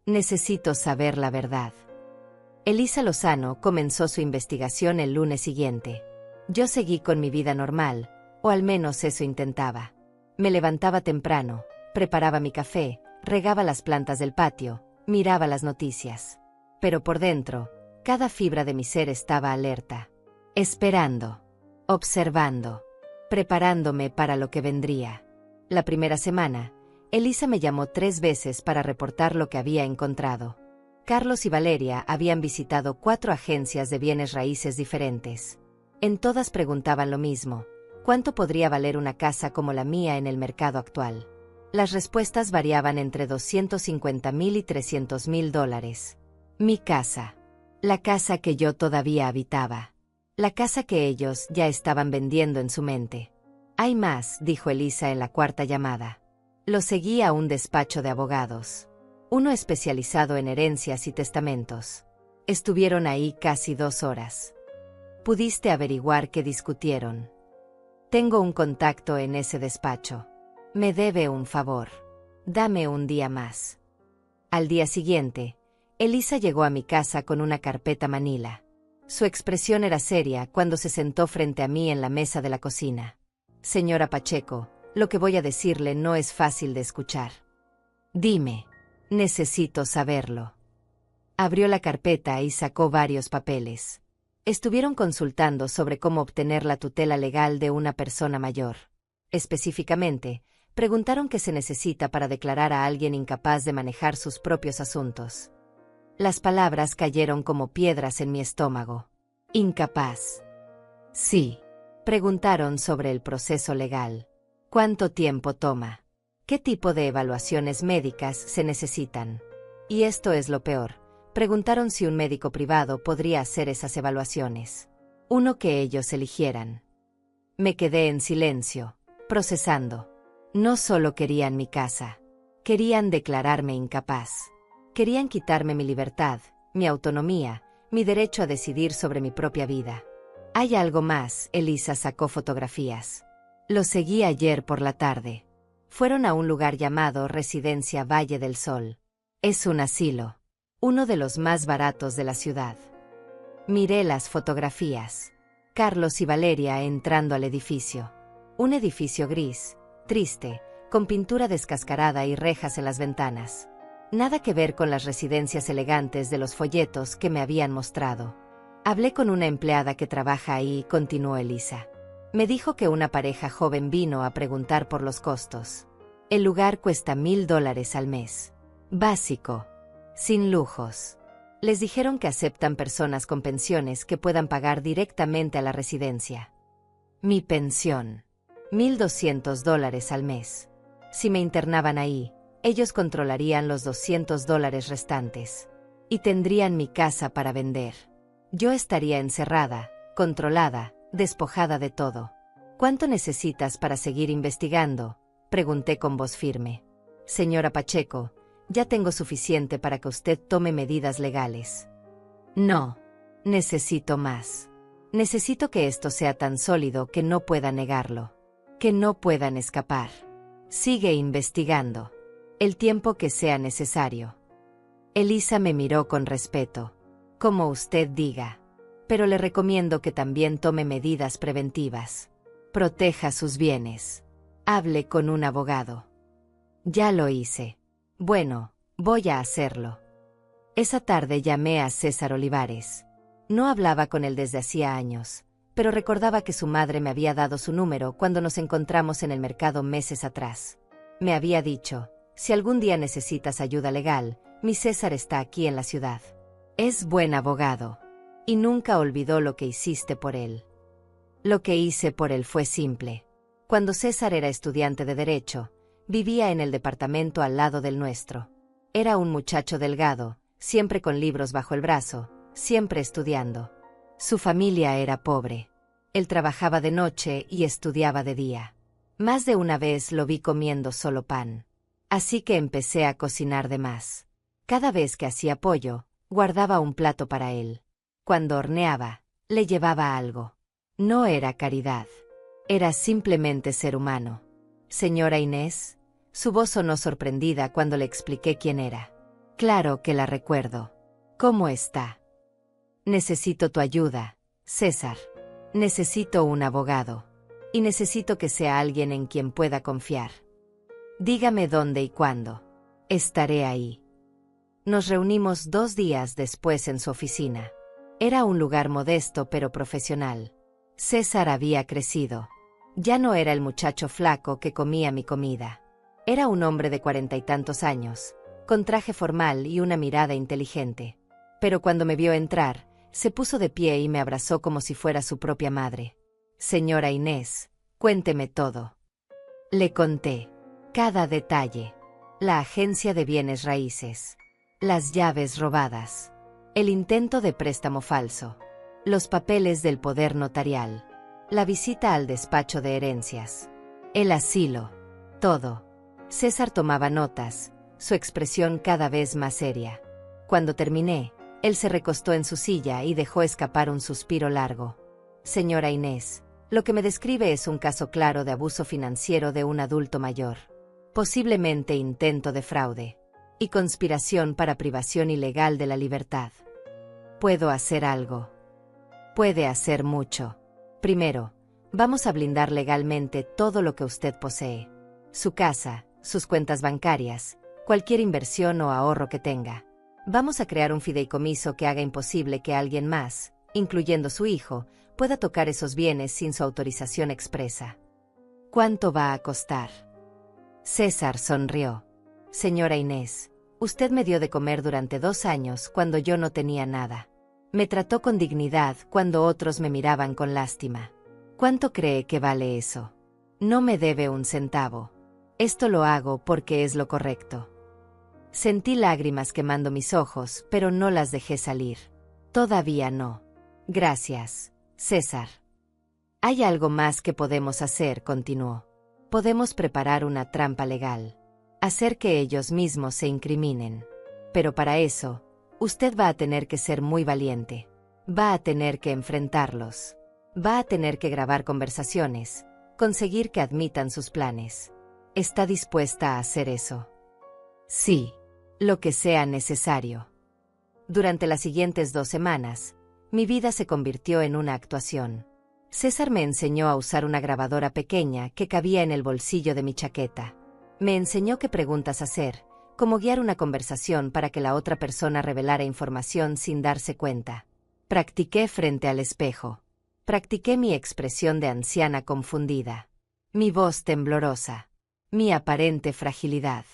Necesito saber la verdad. Elisa Lozano comenzó su investigación el lunes siguiente. Yo seguí con mi vida normal, o al menos eso intentaba. Me levantaba temprano, preparaba mi café, regaba las plantas del patio, Miraba las noticias. Pero por dentro, cada fibra de mi ser estaba alerta. Esperando. Observando. Preparándome para lo que vendría. La primera semana, Elisa me llamó 3 veces para reportar lo que había encontrado. Carlos y Valeria habían visitado 4 agencias de bienes raíces diferentes. En todas preguntaban lo mismo: ¿cuánto podría valer una casa como la mía en el mercado actual? Las respuestas variaban entre $250,000 y $300,000. Mi casa. La casa que yo todavía habitaba. La casa que ellos ya estaban vendiendo en su mente. Hay más, dijo Elisa en la 4ª llamada. Lo seguí a un despacho de abogados. Uno especializado en herencias y testamentos. Estuvieron ahí casi 2 horas. ¿Pudiste averiguar qué discutieron? Tengo un contacto en ese despacho. Me debe un favor. Dame un día más. Al día siguiente, Elisa llegó a mi casa con una carpeta manila. Su expresión era seria cuando se sentó frente a mí en la mesa de la cocina. Señora Pacheco, lo que voy a decirle no es fácil de escuchar. Dime. Necesito saberlo. Abrió la carpeta y sacó varios papeles. Estuvieron consultando sobre cómo obtener la tutela legal de una persona mayor. Específicamente, preguntaron qué se necesita para declarar a alguien incapaz de manejar sus propios asuntos. Las palabras cayeron como piedras en mi estómago. ¿Incapaz? Sí. Preguntaron sobre el proceso legal. ¿Cuánto tiempo toma? ¿Qué tipo de evaluaciones médicas se necesitan? Y esto es lo peor. Preguntaron si un médico privado podría hacer esas evaluaciones. Uno que ellos eligieran. Me quedé en silencio, procesando. No solo querían mi casa. Querían declararme incapaz. Querían quitarme mi libertad, mi autonomía, mi derecho a decidir sobre mi propia vida. Hay algo más. Elisa sacó fotografías. Lo seguí ayer por la tarde. Fueron a un lugar llamado Residencia Valle del Sol. Es un asilo. Uno de los más baratos de la ciudad. Miré las fotografías. Carlos y Valeria entrando al edificio. Un edificio gris, triste, con pintura descascarada y rejas en las ventanas. Nada que ver con las residencias elegantes de los folletos que me habían mostrado. Hablé con una empleada que trabaja ahí, continuó Elisa. Me dijo que una pareja joven vino a preguntar por los costos. El lugar cuesta $1,000 al mes. Básico. Sin lujos. Les dijeron que aceptan personas con pensiones que puedan pagar directamente a la residencia. Mi pensión. $1,200 al mes. Si me internaban ahí, ellos controlarían los $200 restantes. Y tendrían mi casa para vender. Yo estaría encerrada, controlada, despojada de todo. ¿Cuánto necesitas para seguir investigando? Pregunté con voz firme. Señora Pacheco, ya tengo suficiente para que usted tome medidas legales. No. Necesito más. Necesito que esto sea tan sólido que no pueda negarlo. Que no puedan escapar. Sigue investigando. El tiempo que sea necesario. Elisa me miró con respeto. Como usted diga. Pero le recomiendo que también tome medidas preventivas. Proteja sus bienes. Hable con un abogado. Ya lo hice. Bueno, voy a hacerlo. Esa tarde llamé a César Olivares. No hablaba con él desde hacía años, pero recordaba que su madre me había dado su número cuando nos encontramos en el mercado meses atrás. Me había dicho, si algún día necesitas ayuda legal, mi César está aquí en la ciudad. Es buen abogado. Y nunca olvidó lo que hiciste por él. Lo que hice por él fue simple. Cuando César era estudiante de Derecho, vivía en el departamento al lado del nuestro. Era un muchacho delgado, siempre con libros bajo el brazo, siempre estudiando. Su familia era pobre. Él trabajaba de noche y estudiaba de día. Más de una vez lo vi comiendo solo pan. Así que empecé a cocinar de más. Cada vez que hacía pollo, guardaba un plato para él. Cuando horneaba, le llevaba algo. No era caridad. Era simplemente ser humano. Señora Inés, su voz sonó sorprendida cuando le expliqué quién era. Claro que la recuerdo. ¿Cómo está? Necesito tu ayuda, César. Necesito un abogado. Y necesito que sea alguien en quien pueda confiar. Dígame dónde y cuándo. Estaré ahí. Nos reunimos 2 días después en su oficina. Era un lugar modesto pero profesional. César había crecido. Ya no era el muchacho flaco que comía mi comida. Era un hombre de 40 y tantos años, con traje formal y una mirada inteligente. Pero cuando me vio entrar, se puso de pie y me abrazó como si fuera su propia madre. Señora Inés, cuénteme todo. Le conté. Cada detalle. La agencia de bienes raíces. Las llaves robadas. El intento de préstamo falso. Los papeles del poder notarial. La visita al despacho de herencias. El asilo. Todo. César tomaba notas, su expresión cada vez más seria. Cuando terminé, él se recostó en su silla y dejó escapar un suspiro largo. Señora Inés, lo que me describe es un caso claro de abuso financiero de un adulto mayor. Posiblemente intento de fraude. Y conspiración para privación ilegal de la libertad. ¿Puedo hacer algo? Puede hacer mucho. Primero, vamos a blindar legalmente todo lo que usted posee. Su casa, sus cuentas bancarias, cualquier inversión o ahorro que tenga. Vamos a crear un fideicomiso que haga imposible que alguien más, incluyendo su hijo, pueda tocar esos bienes sin su autorización expresa. ¿Cuánto va a costar? César sonrió. Señora Inés, usted me dio de comer durante 2 años cuando yo no tenía nada. Me trató con dignidad cuando otros me miraban con lástima. ¿Cuánto cree que vale eso? No me debe un centavo. Esto lo hago porque es lo correcto. Sentí lágrimas quemando mis ojos, pero no las dejé salir. Todavía no. Gracias, César. Hay algo más que podemos hacer, continuó. Podemos preparar una trampa legal. Hacer que ellos mismos se incriminen. Pero para eso, usted va a tener que ser muy valiente. Va a tener que enfrentarlos. Va a tener que grabar conversaciones, conseguir que admitan sus planes. ¿Está dispuesta a hacer eso? Sí, lo que sea necesario. Durante las siguientes 2 semanas, mi vida se convirtió en una actuación. César me enseñó a usar una grabadora pequeña que cabía en el bolsillo de mi chaqueta. Me enseñó qué preguntas hacer, cómo guiar una conversación para que la otra persona revelara información sin darse cuenta. Practiqué frente al espejo. Practiqué mi expresión de anciana confundida. Mi voz temblorosa. Mi aparente fragilidad.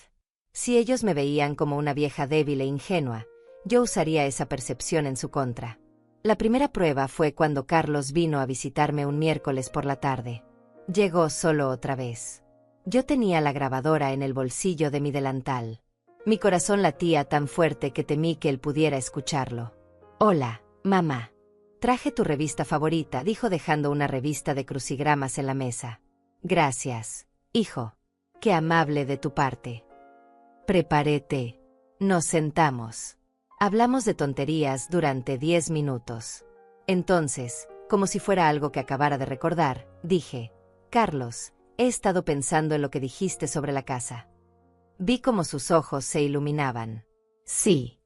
Si ellos me veían como una vieja débil e ingenua, yo usaría esa percepción en su contra. La primera prueba fue cuando Carlos vino a visitarme un miércoles por la tarde. Llegó solo otra vez. Yo tenía la grabadora en el bolsillo de mi delantal. Mi corazón latía tan fuerte que temí que él pudiera escucharlo. Hola, mamá. Traje tu revista favorita, dijo dejando una revista de crucigramas en la mesa. Gracias, hijo. Qué amable de tu parte. Preparé té. Nos sentamos. Hablamos de tonterías durante 10 minutos. Entonces, como si fuera algo que acabara de recordar, dije, Carlos, he estado pensando en lo que dijiste sobre la casa. Vi cómo sus ojos se iluminaban. Sí.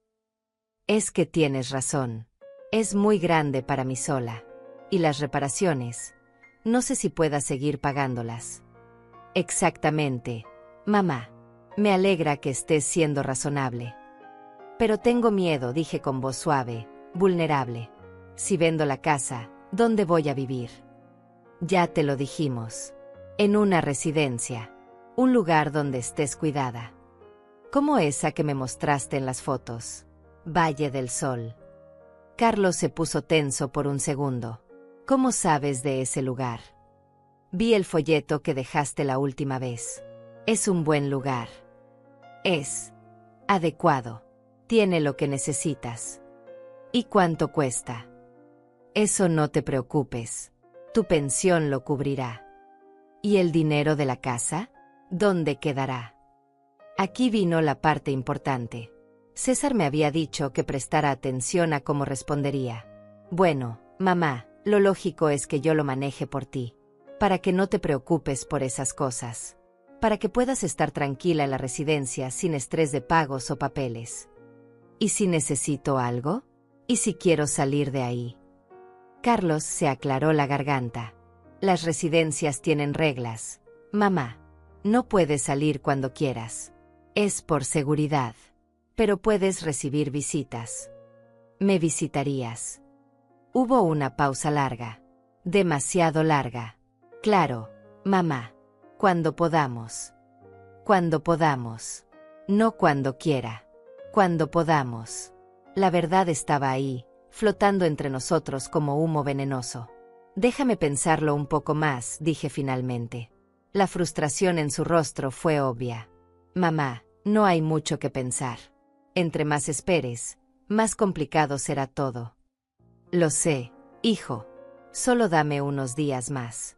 Es que tienes razón. Es muy grande para mí sola. Y las reparaciones, no sé si pueda seguir pagándolas. Exactamente, mamá. Me alegra que estés siendo razonable. Pero tengo miedo, dije con voz suave, vulnerable. Si vendo la casa, ¿dónde voy a vivir? Ya te lo dijimos. En una residencia. Un lugar donde estés cuidada. Como esa que me mostraste en las fotos. Valle del Sol. Carlos se puso tenso por un segundo. ¿Cómo sabes de ese lugar? Vi el folleto que dejaste la última vez. Es un buen lugar. Es adecuado. Tiene lo que necesitas. ¿Y cuánto cuesta? Eso no te preocupes. Tu pensión lo cubrirá. ¿Y el dinero de la casa? ¿Dónde quedará? Aquí vino la parte importante. César me había dicho que prestara atención a cómo respondería. Bueno, mamá, lo lógico es que yo lo maneje por ti. Para que no te preocupes por esas cosas. Para que puedas estar tranquila en la residencia sin estrés de pagos o papeles. ¿Y si necesito algo? ¿Y si quiero salir de ahí? Carlos se aclaró la garganta. Las residencias tienen reglas. Mamá, no puedes salir cuando quieras. Es por seguridad. pero puedes recibir visitas. ¿Me visitarías? Hubo una pausa larga. Demasiado larga. Claro, mamá. Cuando podamos. Cuando podamos. No cuando quiera. Cuando podamos. La verdad estaba ahí, flotando entre nosotros como humo venenoso. Déjame pensarlo un poco más, dije finalmente. La frustración en su rostro fue obvia. Mamá, no hay mucho que pensar. Entre más esperes, más complicado será todo. Lo sé, hijo. Solo dame unos días más.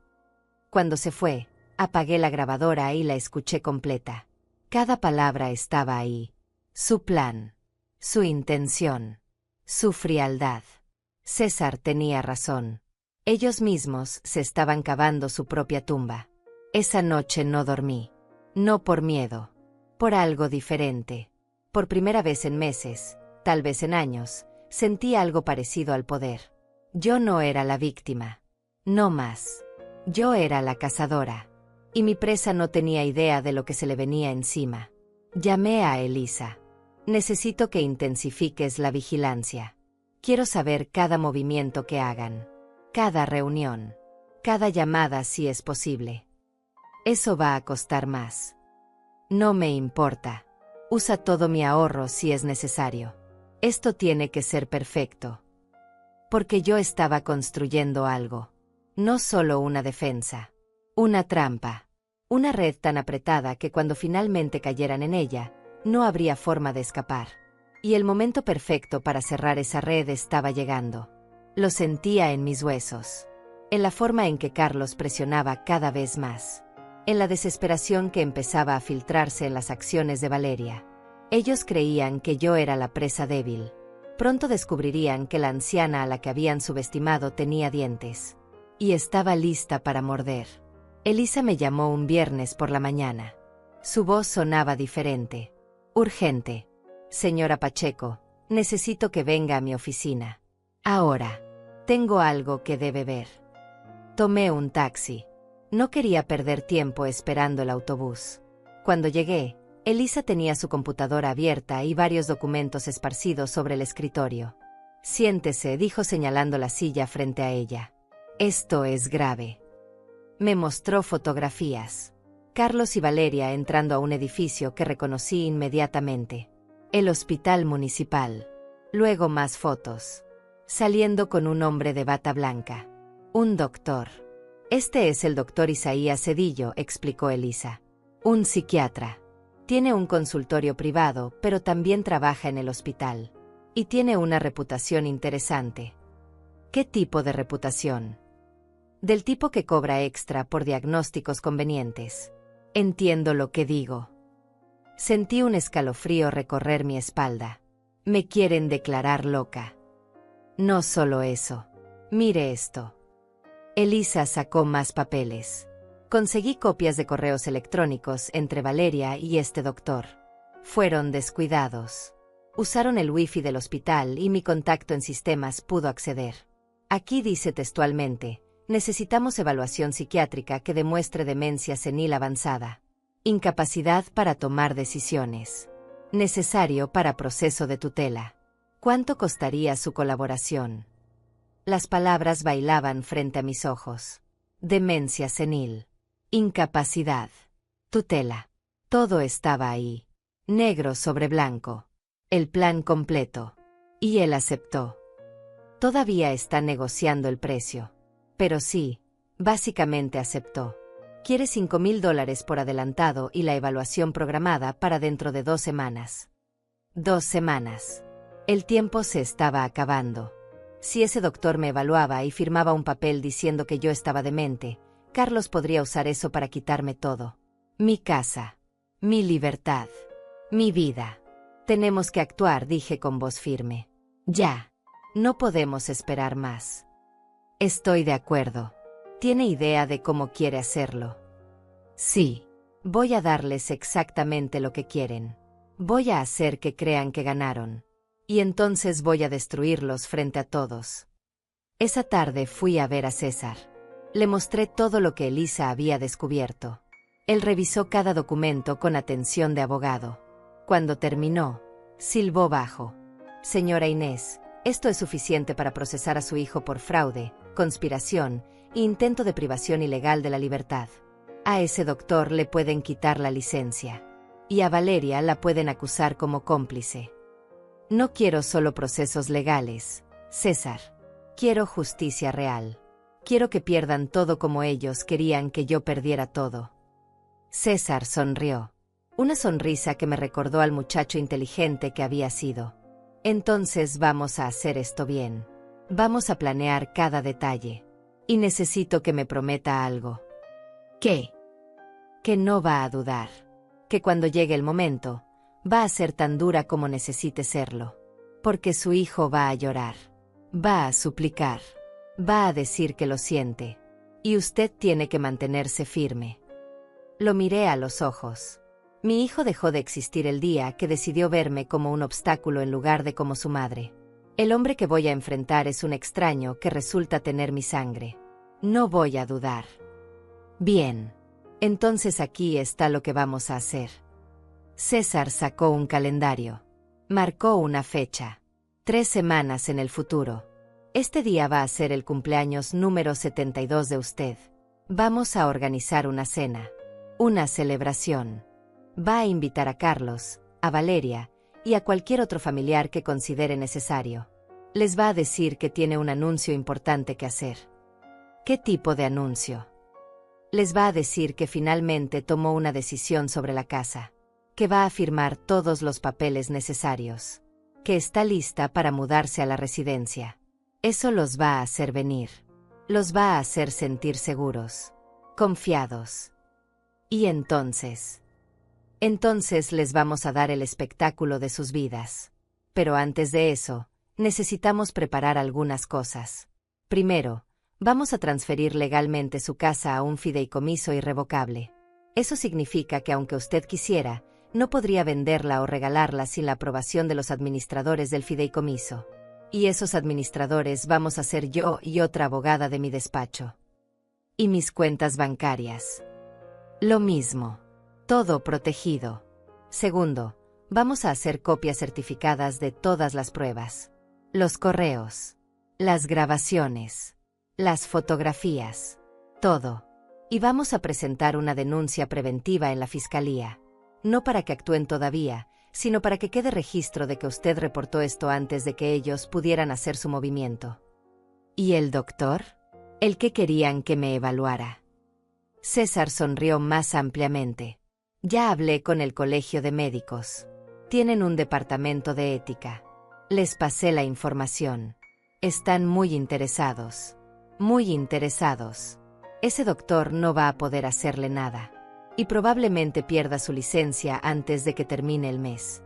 Cuando se fue, apagué la grabadora y la escuché completa. Cada palabra estaba ahí. Su plan. Su intención. Su frialdad. César tenía razón. Ellos mismos se estaban cavando su propia tumba. Esa noche no dormí. No por miedo. Por algo diferente. Por primera vez en meses, tal vez en años, sentí algo parecido al poder. Yo no era la víctima. No más. Yo era la cazadora. Y mi presa no tenía idea de lo que se le venía encima. Llamé a Elisa. Necesito que intensifiques la vigilancia. Quiero saber cada movimiento que hagan. Cada reunión. Cada llamada si es posible. Eso va a costar más. No me importa. Usa todo mi ahorro si es necesario. Esto tiene que ser perfecto. Porque yo estaba construyendo algo. No solo una defensa. Una trampa. Una red tan apretada que cuando finalmente cayeran en ella, no habría forma de escapar. Y el momento perfecto para cerrar esa red estaba llegando. Lo sentía en mis huesos. En la forma en que Carlos presionaba cada vez más. En la desesperación que empezaba a filtrarse en las acciones de Valeria. Ellos creían que yo era la presa débil. Pronto descubrirían que la anciana a la que habían subestimado tenía dientes. Y estaba lista para morder. Elisa me llamó un viernes por la mañana. Su voz sonaba diferente. Urgente. Señora Pacheco, necesito que venga a mi oficina. Ahora. Tengo algo que debe ver. Tomé un taxi. No quería perder tiempo esperando el autobús. Cuando llegué, Elisa tenía su computadora abierta y varios documentos esparcidos sobre el escritorio. Siéntese, dijo señalando la silla frente a ella. Esto es grave. Me mostró fotografías. Carlos y Valeria entrando a un edificio que reconocí inmediatamente. El hospital municipal. Luego más fotos. Saliendo con un hombre de bata blanca. Un doctor. Este es el doctor Isaías Cedillo, explicó Elisa. Un psiquiatra. Tiene un consultorio privado, pero también trabaja en el hospital. Y tiene una reputación interesante. ¿Qué tipo de reputación? Del tipo que cobra extra por diagnósticos convenientes. Entiendo lo que digo. Sentí un escalofrío recorrer mi espalda. Me quieren declarar loca. No solo eso. Mire esto. Elisa sacó más papeles. Conseguí copias de correos electrónicos entre Valeria y este doctor. Fueron descuidados. Usaron el wifi del hospital y mi contacto en sistemas pudo acceder. Aquí dice textualmente, necesitamos evaluación psiquiátrica que demuestre demencia senil avanzada. Incapacidad para tomar decisiones. Necesario para proceso de tutela. ¿Cuánto costaría su colaboración? Las palabras bailaban frente a mis ojos. Demencia senil. Incapacidad. Tutela. Todo estaba ahí. Negro sobre blanco. El plan completo. Y él aceptó. Todavía está negociando el precio. Pero sí, básicamente aceptó. Quiere $5,000 por adelantado y la evaluación programada para dentro de 2 semanas. 2 semanas. El tiempo se estaba acabando. Si ese doctor me evaluaba y firmaba un papel diciendo que yo estaba demente, Carlos podría usar eso para quitarme todo. Mi casa. Mi libertad. Mi vida. Tenemos que actuar, dije con voz firme. Ya. No podemos esperar más. Estoy de acuerdo. ¿Tiene idea de cómo quiere hacerlo? Sí. Voy a darles exactamente lo que quieren. Voy a hacer que crean que ganaron. Y entonces voy a destruirlos frente a todos. Esa tarde fui a ver a César. Le mostré todo lo que Elisa había descubierto. Él revisó cada documento con atención de abogado. Cuando terminó, Silbó bajo. Señora Inés, esto es suficiente para procesar a su hijo por fraude, conspiración e intento de privación ilegal de la libertad. A ese doctor le pueden quitar la licencia. Y a Valeria la pueden acusar como cómplice. No quiero solo procesos legales, César. Quiero justicia real. Quiero que pierdan todo como ellos querían que yo perdiera todo. César sonrió. Una sonrisa que me recordó al muchacho inteligente que había sido. Entonces vamos a hacer esto bien. Vamos a planear cada detalle. Y necesito que me prometa algo. ¿Qué? Que no va a dudar. Que cuando llegue el momento, va a ser tan dura como necesite serlo. Porque su hijo va a llorar. Va a suplicar. Va a decir que lo siente. Y usted tiene que mantenerse firme. Lo miré a los ojos. Mi hijo dejó de existir el día que decidió verme como un obstáculo en lugar de como su madre. El hombre que voy a enfrentar es un extraño que resulta tener mi sangre. No voy a dudar. Bien. Entonces aquí está lo que vamos a hacer. César sacó un calendario. Marcó una fecha. 3 semanas en el futuro. Este día va a ser el cumpleaños número 72 de usted. Vamos a organizar una cena. Una celebración. Va a invitar a Carlos, a Valeria y a cualquier otro familiar que considere necesario. Les va a decir que tiene un anuncio importante que hacer. ¿Qué tipo de anuncio? Les va a decir que finalmente tomó una decisión sobre la casa, que va a firmar todos los papeles necesarios, que está lista para mudarse a la residencia. Eso los va a hacer venir. Los va a hacer sentir seguros, confiados. Y entonces les vamos a dar el espectáculo de sus vidas. Pero antes de eso, necesitamos preparar algunas cosas. Primero, vamos a transferir legalmente su casa a un fideicomiso irrevocable. Eso significa que aunque usted quisiera, no podría venderla o regalarla sin la aprobación de los administradores del fideicomiso. Y esos administradores vamos a ser yo y otra abogada de mi despacho. Y mis cuentas bancarias. Lo mismo. Todo protegido. Segundo, vamos a hacer copias certificadas de todas las pruebas. Los correos. Las grabaciones. Las fotografías. Todo. Y vamos a presentar una denuncia preventiva en la fiscalía. No para que actúen todavía, sino para que quede registro de que usted reportó esto antes de que ellos pudieran hacer su movimiento. ¿Y el doctor? El que querían que me evaluara. César sonrió más ampliamente. Ya hablé con el colegio de médicos. Tienen un departamento de ética. Les pasé la información. Están muy interesados. Muy interesados. Ese doctor no va a poder hacerle nada. Y probablemente pierda su licencia antes de que termine el mes.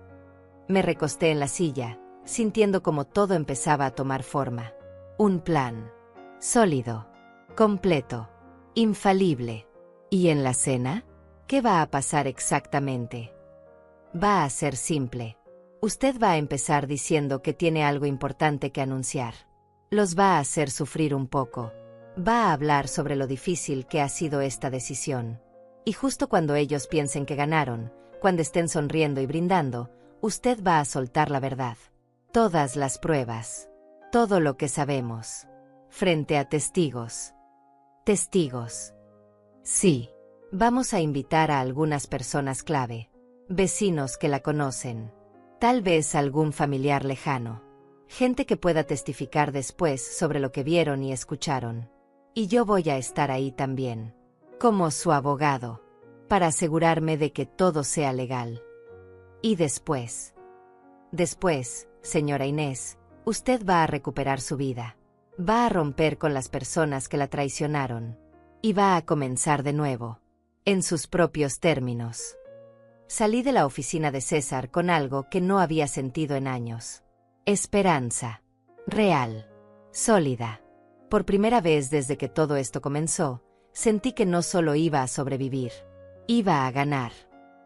Me recosté en la silla, sintiendo como todo empezaba a tomar forma. Un plan. Sólido. Completo. Infalible. ¿Y en la cena? ¿Qué va a pasar exactamente? Va a ser simple. Usted va a empezar diciendo que tiene algo importante que anunciar. Los va a hacer sufrir un poco. Va a hablar sobre lo difícil que ha sido esta decisión. Y justo cuando ellos piensen que ganaron, cuando estén sonriendo y brindando, usted va a soltar la verdad. Todas las pruebas. Todo lo que sabemos. Frente a testigos. Testigos. Sí. Vamos a invitar a algunas personas clave. Vecinos que la conocen. Tal vez algún familiar lejano. Gente que pueda testificar después sobre lo que vieron y escucharon. Y yo voy a estar ahí también. Como su abogado. Para asegurarme de que todo sea legal. Y después, señora Inés, usted va a recuperar su vida. Va a romper con las personas que la traicionaron. Y va a comenzar de nuevo. En sus propios términos. Salí de la oficina de César con algo que no había sentido en años. Esperanza. Real. Sólida. Por primera vez desde que todo esto comenzó, sentí que no solo iba a sobrevivir. Iba a ganar.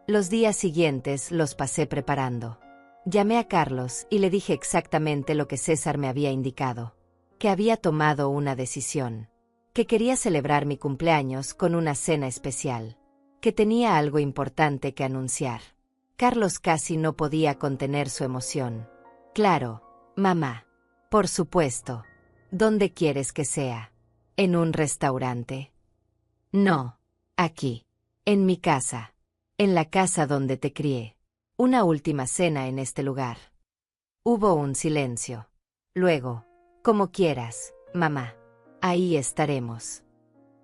Los días siguientes los pasé preparando. Llamé a Carlos y le dije exactamente lo que César me había indicado. Que había tomado una decisión. Que quería celebrar mi cumpleaños con una cena especial. Que tenía algo importante que anunciar. Carlos casi no podía contener su emoción. Claro, mamá. Por supuesto. ¿Dónde quieres que sea? ¿En un restaurante? No. Aquí. En mi casa. En la casa donde te crié. Una última cena en este lugar. Hubo un silencio. Luego, como quieras, mamá. Ahí estaremos.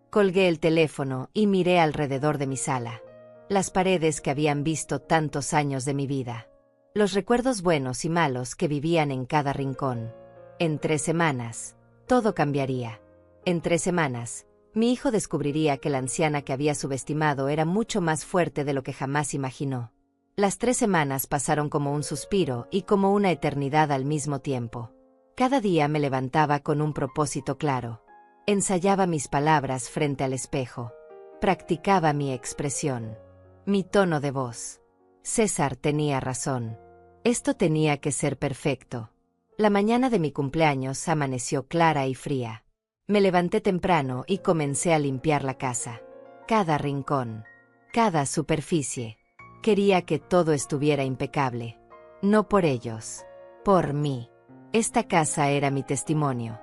Colgué el teléfono y miré alrededor de mi sala. Las paredes que habían visto tantos años de mi vida. Los recuerdos buenos y malos que vivían en cada rincón. En 3 semanas, todo cambiaría. En 3 semanas, mi hijo descubriría que la anciana que había subestimado era mucho más fuerte de lo que jamás imaginó. Las 3 semanas pasaron como un suspiro y como una eternidad al mismo tiempo. Cada día me levantaba con un propósito claro. Ensayaba mis palabras frente al espejo. Practicaba mi expresión. Mi tono de voz. César tenía razón. Esto tenía que ser perfecto. La mañana de mi cumpleaños amaneció clara y fría. Me levanté temprano y comencé a limpiar la casa. Cada rincón. Cada superficie. Quería que todo estuviera impecable. No por ellos. Por mí. Esta casa era mi testimonio.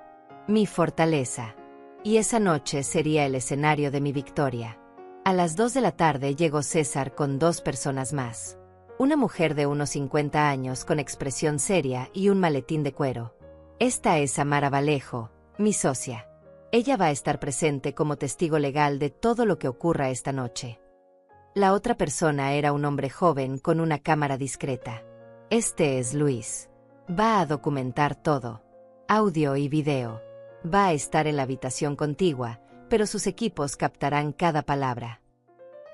Mi fortaleza. Y esa noche sería el escenario de mi victoria. A las 2 de la tarde llegó César con 2 personas más. Una mujer de unos 50 años con expresión seria y un maletín de cuero. Esta es Amara Vallejo, mi socia. Ella va a estar presente como testigo legal de todo lo que ocurra esta noche. La otra persona era un hombre joven con una cámara discreta. Este es Luis. Va a documentar todo. Audio y video. Va a estar en la habitación contigua, pero sus equipos captarán cada palabra.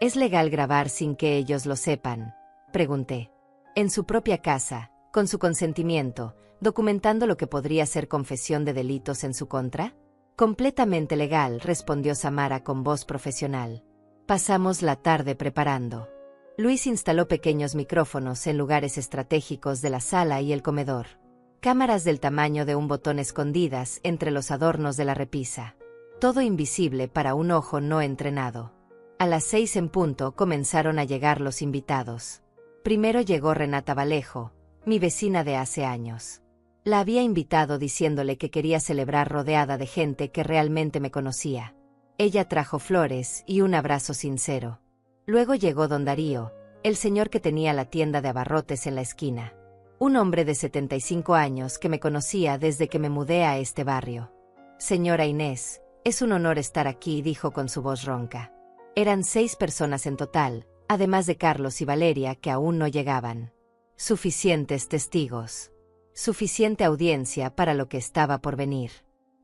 ¿Es legal grabar sin que ellos lo sepan?, pregunté. En su propia casa, con su consentimiento, documentando lo que podría ser confesión de delitos en su contra. Completamente legal, respondió Samara con voz profesional. Pasamos la tarde preparando. Luis instaló pequeños micrófonos en lugares estratégicos de la sala y el comedor. Cámaras del tamaño de un botón escondidas entre los adornos de la repisa. Todo invisible para un ojo no entrenado. A las 6 en punto comenzaron a llegar los invitados. Primero llegó Renata Vallejo, mi vecina de hace años. La había invitado diciéndole que quería celebrar rodeada de gente que realmente me conocía. Ella trajo flores y un abrazo sincero. Luego llegó don Darío, el señor que tenía la tienda de abarrotes en la esquina. Un hombre de 75 años que me conocía desde que me mudé a este barrio. Señora Inés, es un honor estar aquí, dijo con su voz ronca. Eran 6 personas en total, además de Carlos y Valeria que aún no llegaban. Suficientes testigos. Suficiente audiencia para lo que estaba por venir.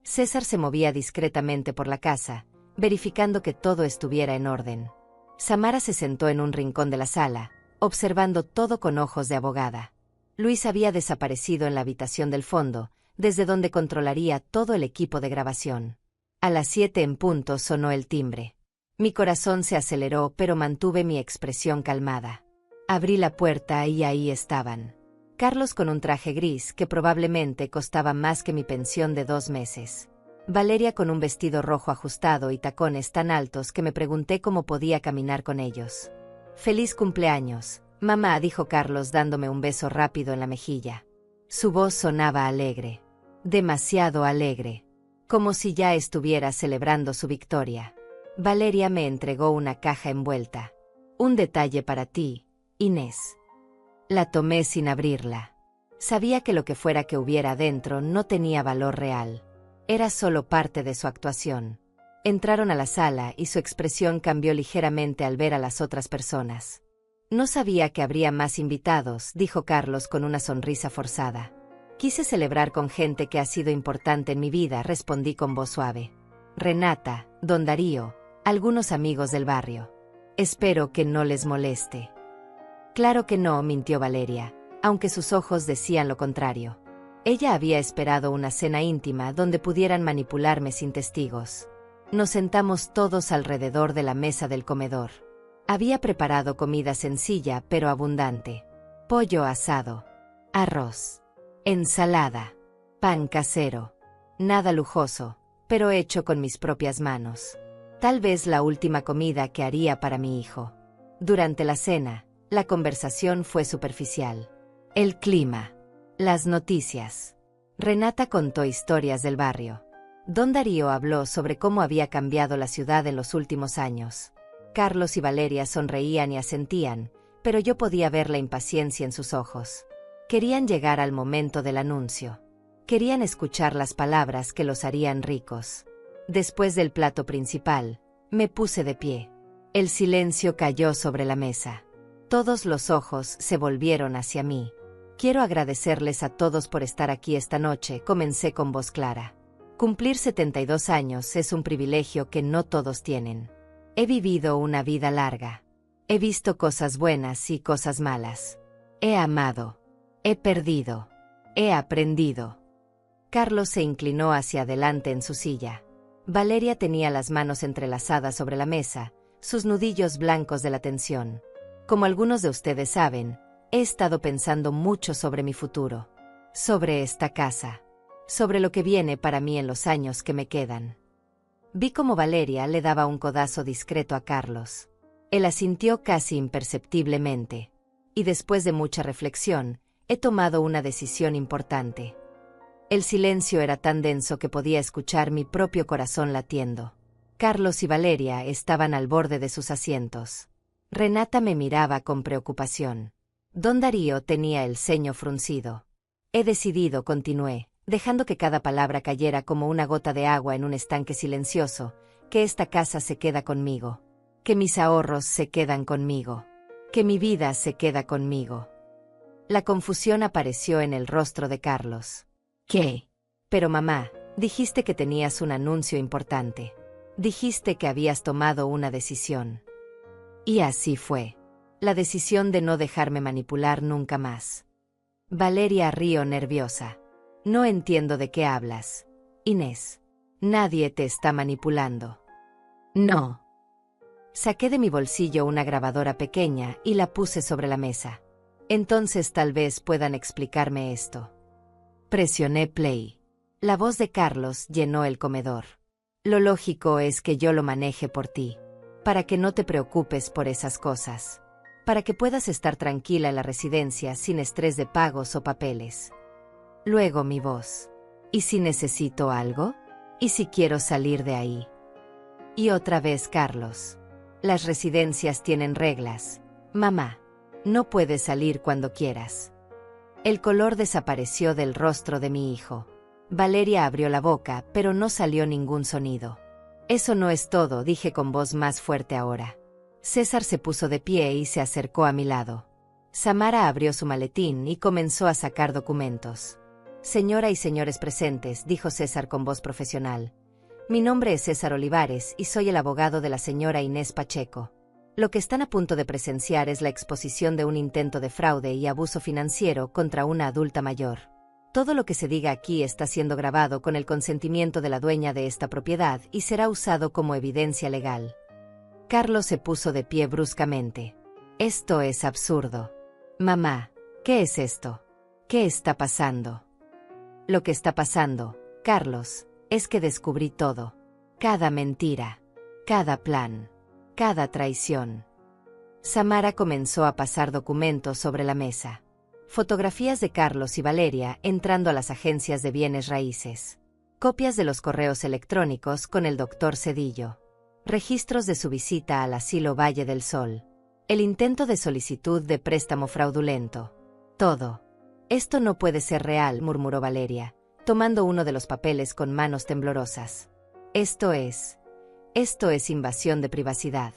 César se movía discretamente por la casa, verificando que todo estuviera en orden. Samara se sentó en un rincón de la sala, observando todo con ojos de abogada. Luis había desaparecido en la habitación del fondo, desde donde controlaría todo el equipo de grabación. A las 7 en punto sonó el timbre. Mi corazón se aceleró, pero mantuve mi expresión calmada. Abrí la puerta y ahí estaban. Carlos con un traje gris que probablemente costaba más que mi pensión de 2 meses. Valeria con un vestido rojo ajustado y tacones tan altos que me pregunté cómo podía caminar con ellos. «Feliz cumpleaños, mamá», dijo Carlos dándome un beso rápido en la mejilla. Su voz sonaba alegre. Demasiado alegre. Como si ya estuviera celebrando su victoria. Valeria me entregó una caja envuelta. «Un detalle para ti, Inés». La tomé sin abrirla. Sabía que lo que fuera que hubiera adentro no tenía valor real. Era solo parte de su actuación. Entraron a la sala y su expresión cambió ligeramente al ver a las otras personas. «No sabía que habría más invitados», dijo Carlos con una sonrisa forzada. «Quise celebrar con gente que ha sido importante en mi vida», respondí con voz suave. «Renata, don Darío, algunos amigos del barrio. Espero que no les moleste». «Claro que no», mintió Valeria, aunque sus ojos decían lo contrario. Ella había esperado una cena íntima donde pudieran manipularme sin testigos. Nos sentamos todos alrededor de la mesa del comedor. Había preparado comida sencilla pero abundante. Pollo asado, arroz, ensalada, pan casero. Nada lujoso, pero hecho con mis propias manos. Tal vez la última comida que haría para mi hijo. Durante la cena, La conversación fue superficial. El clima. Las noticias. Renata contó historias del barrio. Don Darío habló sobre cómo había cambiado la ciudad en los últimos años. Carlos y Valeria sonreían y asentían, pero yo podía ver la impaciencia en sus ojos. Querían llegar al momento del anuncio. Querían escuchar las palabras que los harían ricos. Después del plato principal, me puse de pie. El silencio cayó sobre la mesa. Todos los ojos se volvieron hacia mí. Quiero agradecerles a todos por estar aquí esta noche, comencé con voz clara. Cumplir 72 años es un privilegio que no todos tienen. He vivido una vida larga. He visto cosas buenas y cosas malas. He amado. He perdido. He aprendido. Carlos se inclinó hacia adelante en su silla. Valeria tenía las manos entrelazadas sobre la mesa, sus nudillos blancos de la tensión. Como algunos de ustedes saben, he estado pensando mucho sobre mi futuro, sobre esta casa, sobre lo que viene para mí en los años que me quedan. Vi cómo Valeria le daba un codazo discreto a Carlos. Él asintió casi imperceptiblemente. Y después de mucha reflexión, he tomado una decisión importante. El silencio era tan denso que podía escuchar mi propio corazón latiendo. Carlos y Valeria estaban al borde de sus asientos. Renata me miraba con preocupación. Don Darío tenía el ceño fruncido. He decidido, continué, dejando que cada palabra cayera como una gota de agua en un estanque silencioso, que esta casa se queda conmigo, que mis ahorros se quedan conmigo, que mi vida se queda conmigo. La confusión apareció en el rostro de Carlos. ¿Qué? Pero mamá, dijiste que tenías un anuncio importante. Dijiste que habías tomado una decisión. Y así fue. La decisión de no dejarme manipular nunca más. Valeria rió nerviosa. No entiendo de qué hablas. Inés, nadie te está manipulando. No. Saqué de mi bolsillo una grabadora pequeña y la puse sobre la mesa. Entonces tal vez puedan explicarme esto. Presioné play. La voz de Carlos llenó el comedor. Lo lógico es que yo lo maneje por ti, para que no te preocupes por esas cosas, para que puedas estar tranquila en la residencia sin estrés de pagos o papeles. Luego mi voz. ¿Y si necesito algo? ¿Y si quiero salir de ahí? Y otra vez Carlos. Las residencias tienen reglas. Mamá, no puedes salir cuando quieras. El color desapareció del rostro de mi hijo. Valeria abrió la boca, pero no salió ningún sonido. Eso no es todo, dije con voz más fuerte ahora. César se puso de pie y se acercó a mi lado. Samara abrió su maletín y comenzó a sacar documentos. Señora y señores presentes, dijo César con voz profesional. Mi nombre es César Olivares y soy el abogado de la señora Inés Pacheco. Lo que están a punto de presenciar es la exposición de un intento de fraude y abuso financiero contra una adulta mayor. Todo lo que se diga aquí está siendo grabado con el consentimiento de la dueña de esta propiedad y será usado como evidencia legal. Carlos se puso de pie bruscamente. Esto es absurdo. Mamá, ¿qué es esto? ¿Qué está pasando? Lo que está pasando, Carlos, es que descubrí todo. Cada mentira, cada plan, cada traición. Samara comenzó a pasar documentos sobre la mesa. Fotografías de Carlos y Valeria entrando a las agencias de bienes raíces. Copias de los correos electrónicos con el doctor Cedillo. Registros de su visita al asilo Valle del Sol. El intento de solicitud de préstamo fraudulento. Todo. Esto no puede ser real, murmuró Valeria, tomando uno de los papeles con manos temblorosas. Esto es invasión de privacidad.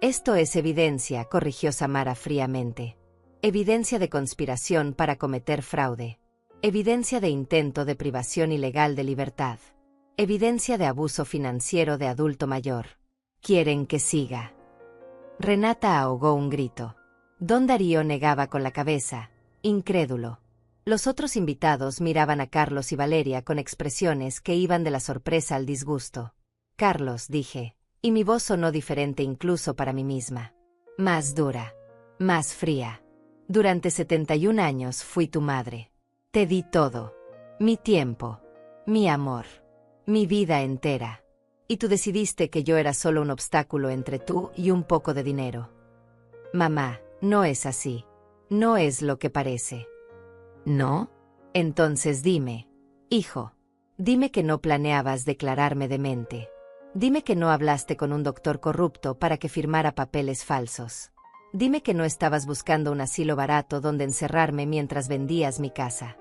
Esto es evidencia, corrigió Samara fríamente. Evidencia de conspiración para cometer fraude. Evidencia de intento de privación ilegal de libertad. Evidencia de abuso financiero de adulto mayor. ¿Quieren que siga? Renata ahogó un grito. Don Darío negaba con la cabeza, incrédulo. Los otros invitados miraban a Carlos y Valeria con expresiones que iban de la sorpresa al disgusto. Carlos, dije, y mi voz sonó diferente incluso para mí misma. Más dura. Más fría. Durante 71 años fui tu madre. Te di todo. Mi tiempo. Mi amor. Mi vida entera. Y tú decidiste que yo era solo un obstáculo entre tú y un poco de dinero. Mamá, No es así. No es lo que parece. ¿No? Entonces dime, hijo. Dime que no planeabas declararme demente. Dime que no hablaste con un doctor corrupto para que firmara papeles falsos. Dime que no estabas buscando un asilo barato donde encerrarme mientras vendías mi casa.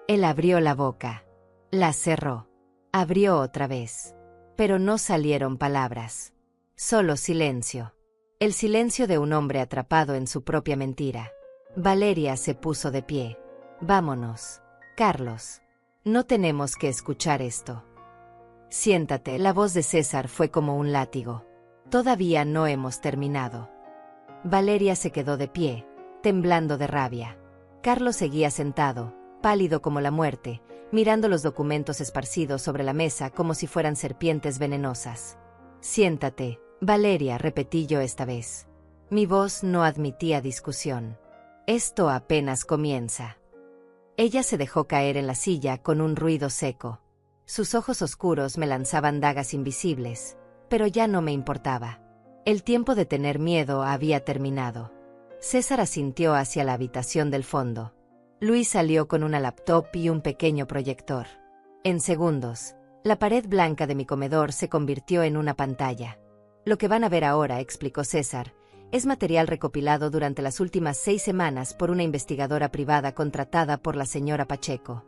Él abrió la boca. La cerró. Abrió otra vez. Pero no salieron palabras. Solo silencio. El silencio de un hombre atrapado en su propia mentira. Valeria se puso de pie. Vámonos, Carlos. No tenemos que escuchar esto. Siéntate. La voz de César fue como un látigo. Todavía no hemos terminado. Valeria se quedó de pie, temblando de rabia. Carlos seguía sentado, pálido como la muerte, mirando los documentos esparcidos sobre la mesa como si fueran serpientes venenosas. Siéntate, Valeria, repetí yo esta vez. Mi voz no admitía discusión. Esto apenas comienza. Ella se dejó caer en la silla con un ruido seco. Sus ojos oscuros me lanzaban dagas invisibles, pero ya no me importaba. El tiempo de tener miedo había terminado. César asintió hacia la habitación del fondo. Luis salió con una laptop y un pequeño proyector. En segundos, la pared blanca de mi comedor se convirtió en una pantalla. Lo que van a ver ahora, explicó César, es material recopilado durante las últimas 6 semanas por una investigadora privada contratada por la señora Pacheco.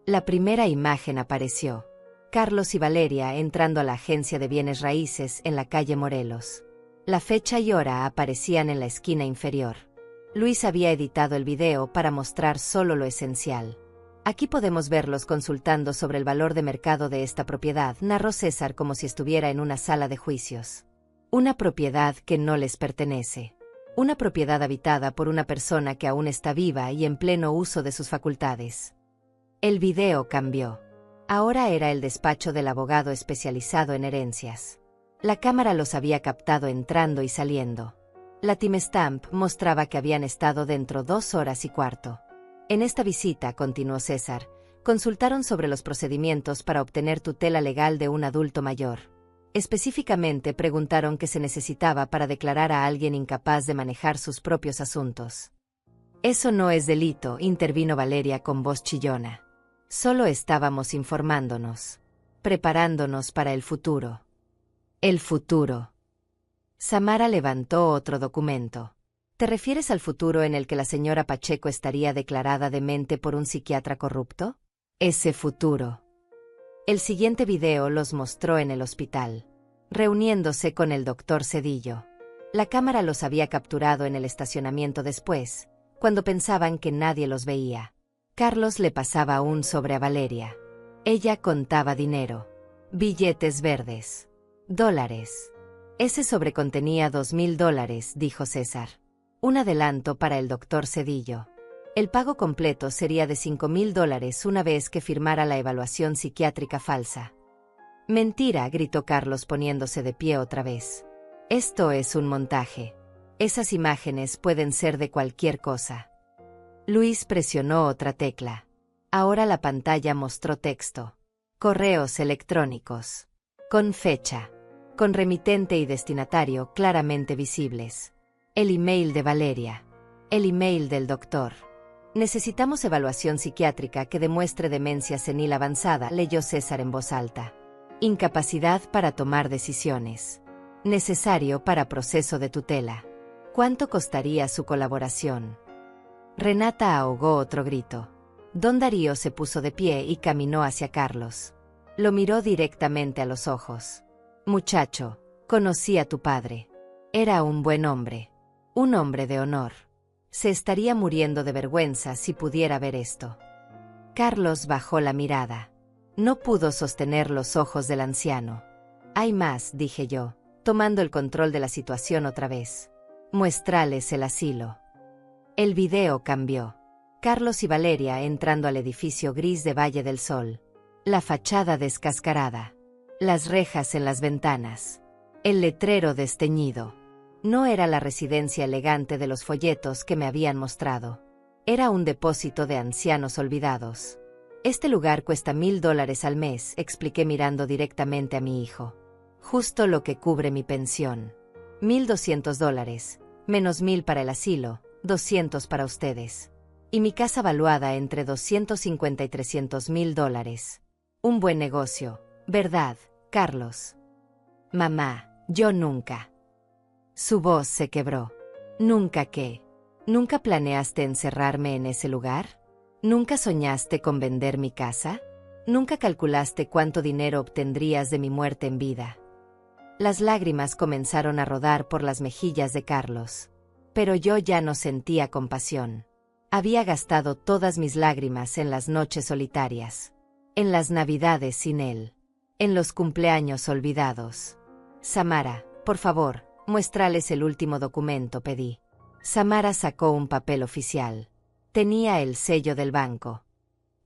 La primera imagen apareció. Carlos y Valeria entrando a la agencia de bienes raíces en la calle Morelos. La fecha y hora aparecían en la esquina inferior. Luis había editado el video para mostrar solo lo esencial. Aquí podemos verlos consultando sobre el valor de mercado de esta propiedad, narró César como si estuviera en una sala de juicios. Una propiedad que no les pertenece. Una propiedad habitada por una persona que aún está viva y en pleno uso de sus facultades. El video cambió. Ahora era el despacho del abogado especializado en herencias. La cámara los había captado entrando y saliendo. La timestamp mostraba que habían estado dentro 2 horas y cuarto. En esta visita, continuó César, consultaron sobre los procedimientos para obtener tutela legal de un adulto mayor. Específicamente preguntaron qué se necesitaba para declarar a alguien incapaz de manejar sus propios asuntos. Eso no es delito, intervino Valeria con voz chillona. Solo estábamos informándonos, preparándonos para el futuro. El futuro. Samara levantó otro documento. ¿Te refieres al futuro en el que la señora Pacheco estaría declarada demente por un psiquiatra corrupto? Ese futuro. El siguiente video los mostró en el hospital, reuniéndose con el doctor Cedillo. La cámara los había capturado en el estacionamiento después, cuando pensaban que nadie los veía. Carlos le pasaba un sobre a Valeria. Ella contaba dinero. Billetes verdes. Dólares. Ese sobre contenía $2,000, dijo César. Un adelanto para el doctor Cedillo. El pago completo sería de $5,000 una vez que firmara la evaluación psiquiátrica falsa. Mentira, gritó Carlos poniéndose de pie otra vez. Esto es un montaje. Esas imágenes pueden ser de cualquier cosa. Luis presionó otra tecla. Ahora la pantalla mostró texto. Correos electrónicos. Con fecha. Con remitente y destinatario claramente visibles. El email de Valeria. El email del doctor. Necesitamos evaluación psiquiátrica que demuestre demencia senil avanzada, leyó César en voz alta. Incapacidad para tomar decisiones. Necesario para proceso de tutela. ¿Cuánto costaría su colaboración? Renata ahogó otro grito. Don Darío se puso de pie y caminó hacia Carlos. Lo miró directamente a los ojos. Muchacho, conocí a tu padre. Era un buen hombre. Un hombre de honor. Se estaría muriendo de vergüenza si pudiera ver esto. Carlos bajó la mirada. No pudo sostener los ojos del anciano. Hay más, dije yo, tomando el control de la situación otra vez. Muéstrales el asilo. El video cambió. Carlos y Valeria entrando al edificio gris de Valle del Sol. La fachada descascarada. Las rejas en las ventanas. El letrero desteñido. No era la residencia elegante de los folletos que me habían mostrado. Era un depósito de ancianos olvidados. Este lugar cuesta $1,000 al mes, expliqué mirando directamente a mi hijo. Justo lo que cubre mi pensión. $1,200. menos 1000 para el asilo, 200 para ustedes. Y mi casa valuada entre 250 y 300.000 dólares. Un buen negocio, ¿verdad, Carlos? Mamá, yo nunca. Su voz se quebró. ¿Nunca qué? ¿Nunca planeaste encerrarme en ese lugar? ¿Nunca soñaste con vender mi casa? ¿Nunca calculaste cuánto dinero obtendrías de mi muerte en vida? Las lágrimas comenzaron a rodar por las mejillas de Carlos. Pero yo ya no sentía compasión. Había gastado todas mis lágrimas en las noches solitarias, en las navidades sin él, en los cumpleaños olvidados. Samara, por favor, muéstrales el último documento, pedí. Samara sacó un papel oficial. Tenía el sello del banco.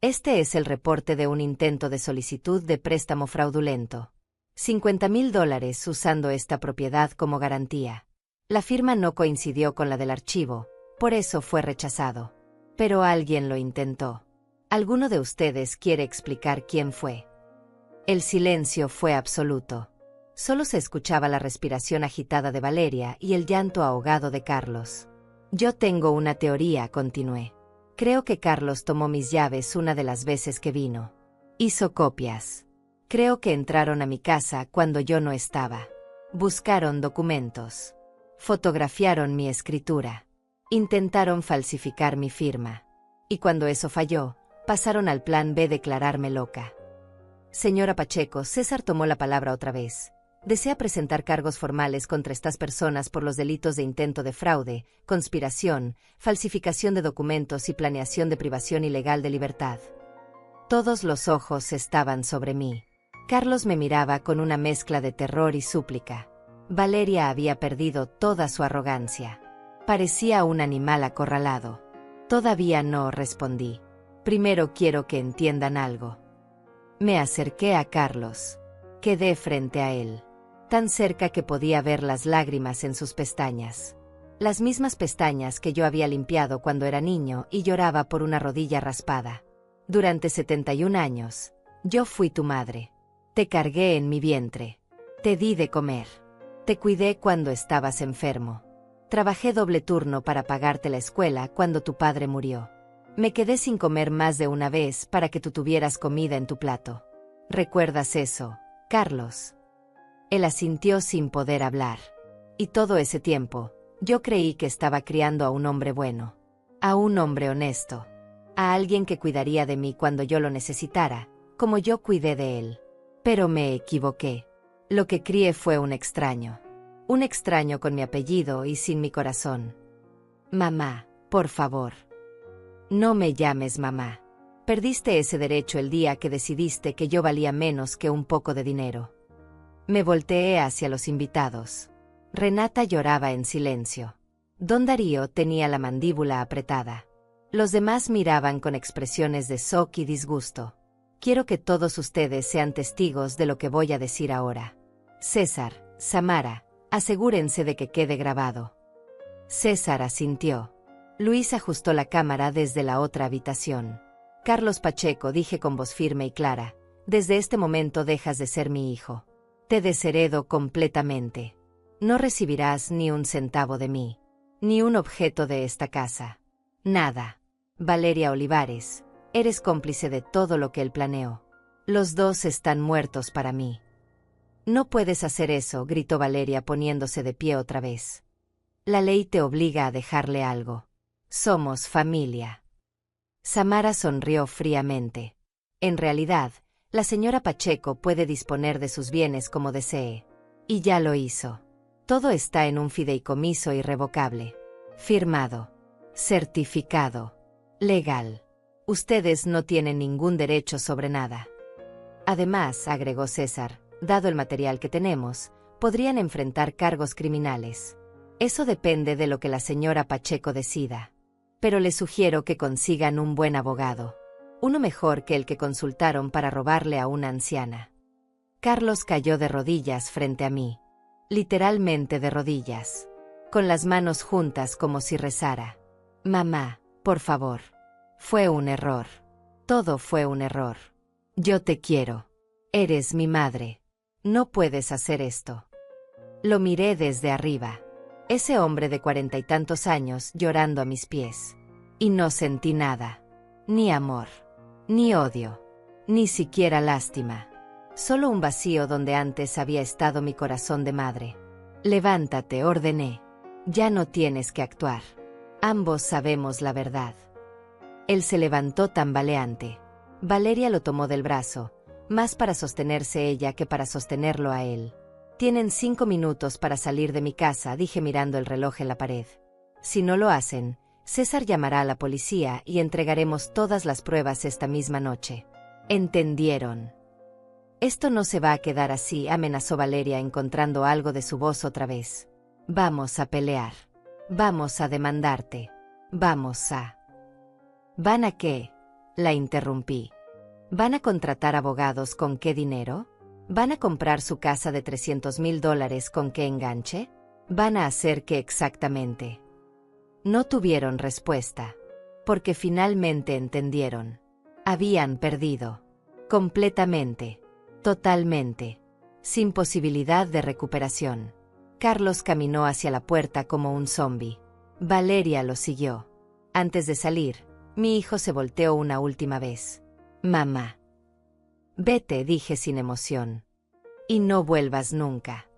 Este es el reporte de un intento de solicitud de préstamo fraudulento. 50.000 dólares usando esta propiedad como garantía. La firma no coincidió con la del archivo, por eso fue rechazado. Pero alguien lo intentó. ¿Alguno de ustedes quiere explicar quién fue? El silencio fue absoluto. Solo se escuchaba la respiración agitada de Valeria y el llanto ahogado de Carlos. Yo tengo una teoría, continué. Creo que Carlos tomó mis llaves una de las veces que vino. Hizo copias. Creo que entraron a mi casa cuando yo no estaba. Buscaron documentos. Fotografiaron mi escritura. Intentaron falsificar mi firma. Y cuando eso falló, pasaron al plan B, declararme loca. Señora Pacheco, César tomó la palabra otra vez. Desea presentar cargos formales contra estas personas por los delitos de intento de fraude, conspiración, falsificación de documentos y planeación de privación ilegal de libertad. Todos los ojos estaban sobre mí. Carlos me miraba con una mezcla de terror y súplica. Valeria había perdido toda su arrogancia. Parecía un animal acorralado. Todavía no, respondí. Primero quiero que entiendan algo. Me acerqué a Carlos. Quedé frente a él. Tan cerca que podía ver las lágrimas en sus pestañas. Las mismas pestañas que yo había limpiado cuando era niño y lloraba por una rodilla raspada. Durante 71 años, yo fui tu madre. Te cargué en mi vientre. Te di de comer. Te cuidé cuando estabas enfermo. Trabajé doble turno para pagarte la escuela cuando tu padre murió. Me quedé sin comer más de una vez para que tú tuvieras comida en tu plato. ¿Recuerdas eso, Carlos? Él asintió sin poder hablar. Y todo ese tiempo, yo creí que estaba criando a un hombre bueno. A un hombre honesto. A alguien que cuidaría de mí cuando yo lo necesitara, como yo cuidé de él. Pero me equivoqué. Lo que crié fue un extraño. Un extraño con mi apellido y sin mi corazón. Mamá, por favor. No me llames mamá. Perdiste ese derecho el día que decidiste que yo valía menos que un poco de dinero. Me volteé hacia los invitados. Renata lloraba en silencio. Don Darío tenía la mandíbula apretada. Los demás miraban con expresiones de shock y disgusto. Quiero que todos ustedes sean testigos de lo que voy a decir ahora. César, Samara, asegúrense de que quede grabado. César asintió. Luis ajustó la cámara desde la otra habitación. Carlos Pacheco, dije con voz firme y clara, desde este momento dejas de ser mi hijo. Te desheredo completamente. No recibirás ni un centavo de mí, ni un objeto de esta casa. Nada. Valeria Olivares, eres cómplice de todo lo que él planeó. Los dos están muertos para mí. No puedes hacer eso, gritó Valeria poniéndose de pie otra vez. La ley te obliga a dejarle algo. Somos familia. Samara sonrió fríamente. En realidad, la señora Pacheco puede disponer de sus bienes como desee. Y ya lo hizo. Todo está en un fideicomiso irrevocable. Firmado. Certificado. Legal. Ustedes no tienen ningún derecho sobre nada. Además, agregó César, dado el material que tenemos, podrían enfrentar cargos criminales. Eso depende de lo que la señora Pacheco decida. Pero les sugiero que consigan un buen abogado. Uno mejor que el que consultaron para robarle a una anciana. Carlos cayó de rodillas frente a mí. Literalmente de rodillas. Con las manos juntas como si rezara. Mamá, por favor. Fue un error. Todo fue un error. Yo te quiero. Eres mi madre. No puedes hacer esto. Lo miré desde arriba. Ese hombre de 40 y tantos años llorando a mis pies. Y no sentí nada. Ni amor. Ni odio. Ni siquiera lástima. Solo un vacío donde antes había estado mi corazón de madre. Levántate, ordené. Ya no tienes que actuar. Ambos sabemos la verdad. Él se levantó tambaleante. Valeria lo tomó del brazo, más para sostenerse ella que para sostenerlo a él. Tienen 5 minutos para salir de mi casa, dije mirando el reloj en la pared. Si no lo hacen, César llamará a la policía y entregaremos todas las pruebas esta misma noche. ¿Entendieron? Esto no se va a quedar así, amenazó Valeria encontrando algo de su voz otra vez. Vamos a pelear. Vamos a demandarte. Vamos a... ¿Van a qué? La interrumpí. ¿Van a contratar abogados con qué dinero? ¿Van a comprar su casa de $300,000 con qué enganche? ¿Van a hacer qué exactamente? No tuvieron respuesta. Porque finalmente entendieron. Habían perdido. Completamente. Totalmente. Sin posibilidad de recuperación. Carlos caminó hacia la puerta como un zombi. Valeria lo siguió. Antes de salir, mi hijo se volteó una última vez. Mamá. Vete, dije sin emoción. Y no vuelvas nunca.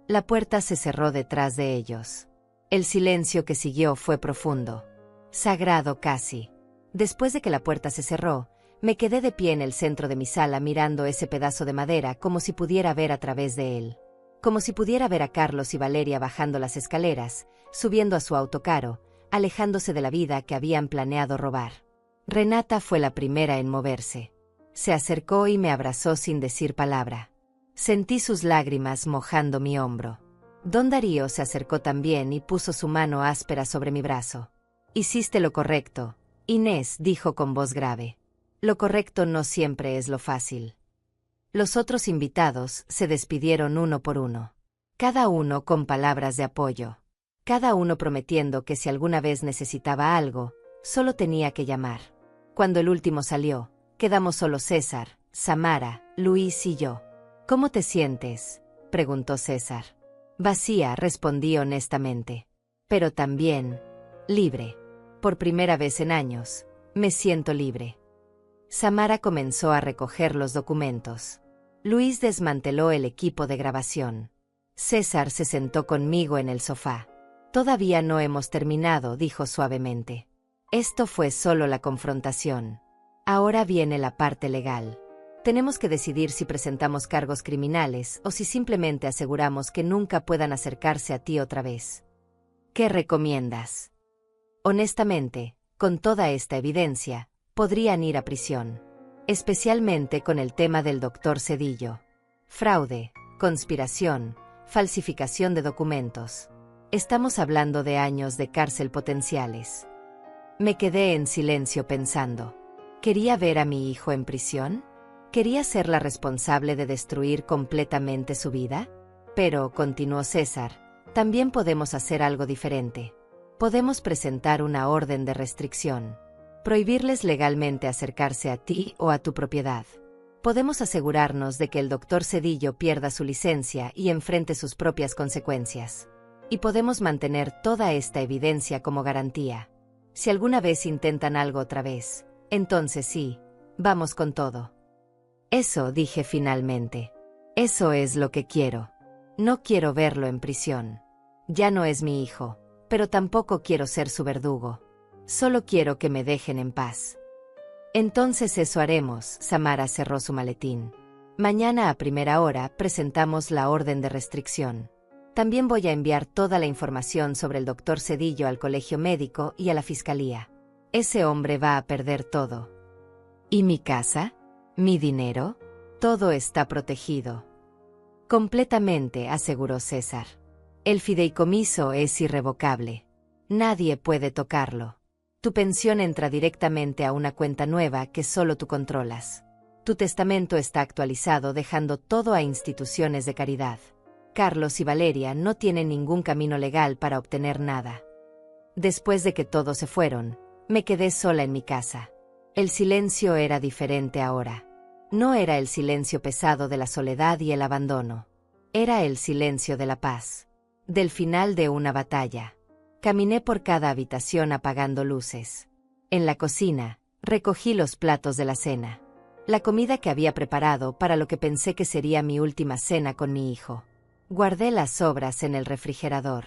La puerta se cerró detrás de ellos. El silencio que siguió fue profundo. Sagrado casi. Después de que la puerta se cerró, me quedé de pie en el centro de mi sala mirando ese pedazo de madera como si pudiera ver a través de él. Como si pudiera ver a Carlos y Valeria bajando las escaleras, subiendo a su autocaro, alejándose de la vida que habían planeado robar. Renata fue la primera en moverse. Se acercó y me abrazó sin decir palabra. Sentí sus lágrimas mojando mi hombro. Don Darío se acercó también y puso su mano áspera sobre mi brazo. Hiciste lo correcto, Inés, dijo con voz grave. Lo correcto no siempre es lo fácil. Los otros invitados se despidieron uno por uno. Cada uno con palabras de apoyo. Cada uno prometiendo que si alguna vez necesitaba algo, solo tenía que llamar. Cuando el último salió, quedamos solo César, Samara, Luis y yo. ¿Cómo te sientes?, preguntó César. Vacía, respondí honestamente. Pero también, libre. Por primera vez en años, me siento libre. Samara comenzó a recoger los documentos. Luis desmanteló el equipo de grabación. César se sentó conmigo en el sofá. Todavía no hemos terminado, dijo suavemente. Esto fue solo la confrontación. Ahora viene la parte legal. Tenemos que decidir si presentamos cargos criminales o si simplemente aseguramos que nunca puedan acercarse a ti otra vez. ¿Qué recomiendas? Honestamente, con toda esta evidencia, podrían ir a prisión. Especialmente con el tema del doctor Cedillo. Fraude, conspiración, falsificación de documentos. Estamos hablando de años de cárcel potenciales. Me quedé en silencio pensando. ¿Quería ver a mi hijo en prisión? ¿Quería ser la responsable de destruir completamente su vida? Pero, continuó César, también podemos hacer algo diferente. Podemos presentar una orden de restricción. Prohibirles legalmente acercarse a ti o a tu propiedad. Podemos asegurarnos de que el doctor Cedillo pierda su licencia y enfrente sus propias consecuencias. Y podemos mantener toda esta evidencia como garantía. Si alguna vez intentan algo otra vez, entonces sí, vamos con todo. Eso, dije finalmente. Eso es lo que quiero. No quiero verlo en prisión. Ya no es mi hijo, pero tampoco quiero ser su verdugo. Solo quiero que me dejen en paz. Entonces eso haremos, Samara cerró su maletín. Mañana a primera hora presentamos la orden de restricción. También voy a enviar toda la información sobre el doctor Cedillo al colegio médico y a la fiscalía. Ese hombre va a perder todo. ¿Y mi casa? ¿Mi dinero? Todo está protegido. Completamente, aseguró César. El fideicomiso es irrevocable. Nadie puede tocarlo. Tu pensión entra directamente a una cuenta nueva que solo tú controlas. Tu testamento está actualizado dejando todo a instituciones de caridad. Carlos y Valeria no tienen ningún camino legal para obtener nada. Después de que todos se fueron, me quedé sola en mi casa. El silencio era diferente ahora. No era el silencio pesado de la soledad y el abandono. Era el silencio de la paz. del final de una batalla. Caminé por cada habitación apagando luces. En la cocina, recogí los platos de la cena. La comida que había preparado para lo que pensé que sería mi última cena con mi hijo. Guardé las sobras en el refrigerador.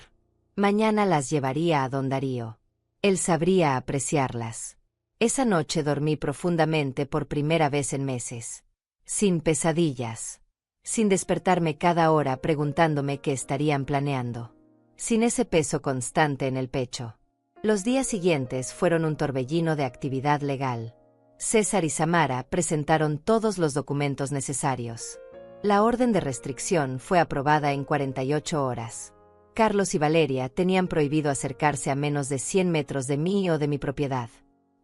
Mañana las llevaría a don Darío. Él sabría apreciarlas. Esa noche dormí profundamente por primera vez en meses. Sin pesadillas. Sin despertarme cada hora preguntándome qué estarían planeando. Sin ese peso constante en el pecho. Los días siguientes fueron un torbellino de actividad legal. César y Samara presentaron todos los documentos necesarios. La orden de restricción fue aprobada en 48 horas. Carlos y Valeria tenían prohibido acercarse a menos de 100 metros de mí o de mi propiedad.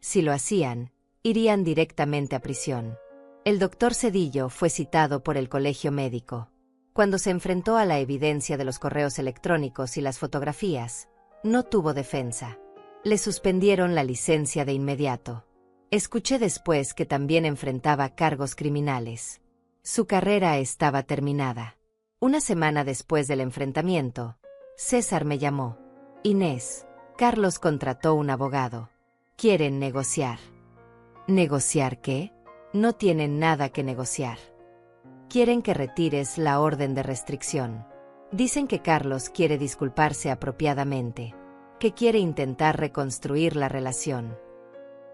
Si lo hacían, irían directamente a prisión. El doctor Cedillo fue citado por el colegio médico. Cuando se enfrentó a la evidencia de los correos electrónicos y las fotografías, no tuvo defensa. Le suspendieron la licencia de inmediato. Escuché después que también enfrentaba cargos criminales. Su carrera estaba terminada. Una semana después del enfrentamiento, César me llamó. Inés, Carlos contrató un abogado. Quieren negociar. ¿Negociar qué? No tienen nada que negociar. Quieren que retires la orden de restricción. Dicen que Carlos quiere disculparse apropiadamente, que quiere intentar reconstruir la relación.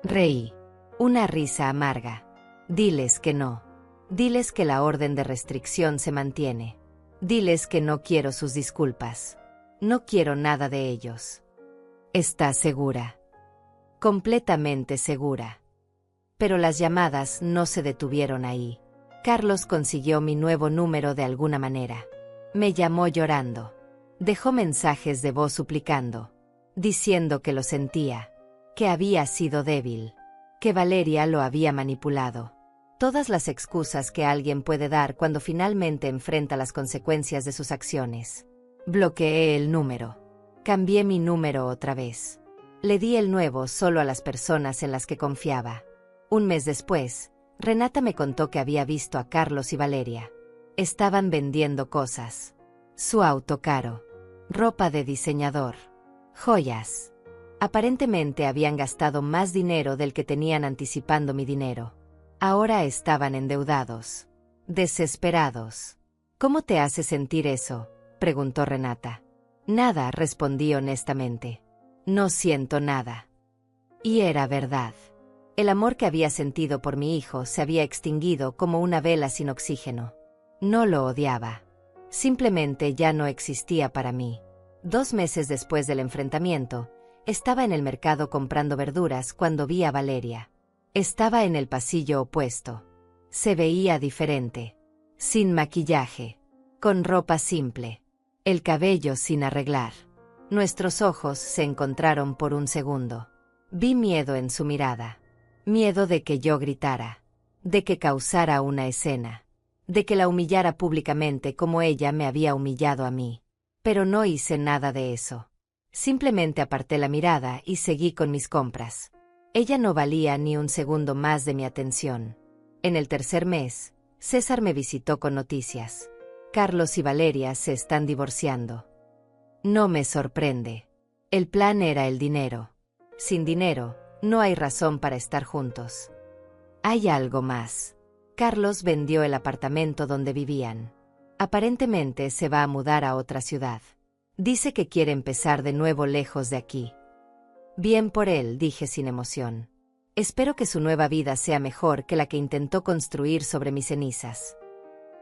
Reí. Una risa amarga. Diles que no. Diles que la orden de restricción se mantiene. Diles que no quiero sus disculpas. No quiero nada de ellos. ¿Estás segura? Completamente segura. Pero las llamadas no se detuvieron ahí. Carlos consiguió mi nuevo número de alguna manera. Me llamó llorando. Dejó mensajes de voz suplicando, diciendo que lo sentía, que había sido débil, que Valeria lo había manipulado. Todas las excusas que alguien puede dar cuando finalmente enfrenta las consecuencias de sus acciones. Bloqueé el número. Cambié mi número otra vez. Le di el nuevo solo a las personas en las que confiaba. Un mes después, Renata me contó que había visto a Carlos y Valeria. Estaban vendiendo cosas. Su auto caro. Ropa de diseñador. Joyas. Aparentemente habían gastado más dinero del que tenían anticipando mi dinero. Ahora estaban endeudados. Desesperados. ¿Cómo te hace sentir eso?, preguntó Renata. Nada, respondí honestamente. No siento nada. Y era verdad. El amor que había sentido por mi hijo se había extinguido como una vela sin oxígeno. No lo odiaba. Simplemente ya no existía para mí. 2 meses después del enfrentamiento, estaba en el mercado comprando verduras cuando vi a Valeria. Estaba en el pasillo opuesto. Se veía diferente. Sin maquillaje. Con ropa simple. El cabello sin arreglar. Nuestros ojos se encontraron por un segundo. Vi miedo en su mirada. Miedo de que yo gritara. De que causara una escena. De que la humillara públicamente como ella me había humillado a mí. Pero no hice nada de eso. Simplemente aparté la mirada y seguí con mis compras. Ella no valía ni un segundo más de mi atención. En el tercer mes, César me visitó con noticias. Carlos y Valeria se están divorciando. No me sorprende. El plan era el dinero. Sin dinero, no hay razón para estar juntos. Hay algo más. Carlos vendió el apartamento donde vivían. Aparentemente se va a mudar a otra ciudad. Dice que quiere empezar de nuevo lejos de aquí. Bien por él, dije sin emoción. Espero que su nueva vida sea mejor que la que intentó construir sobre mis cenizas.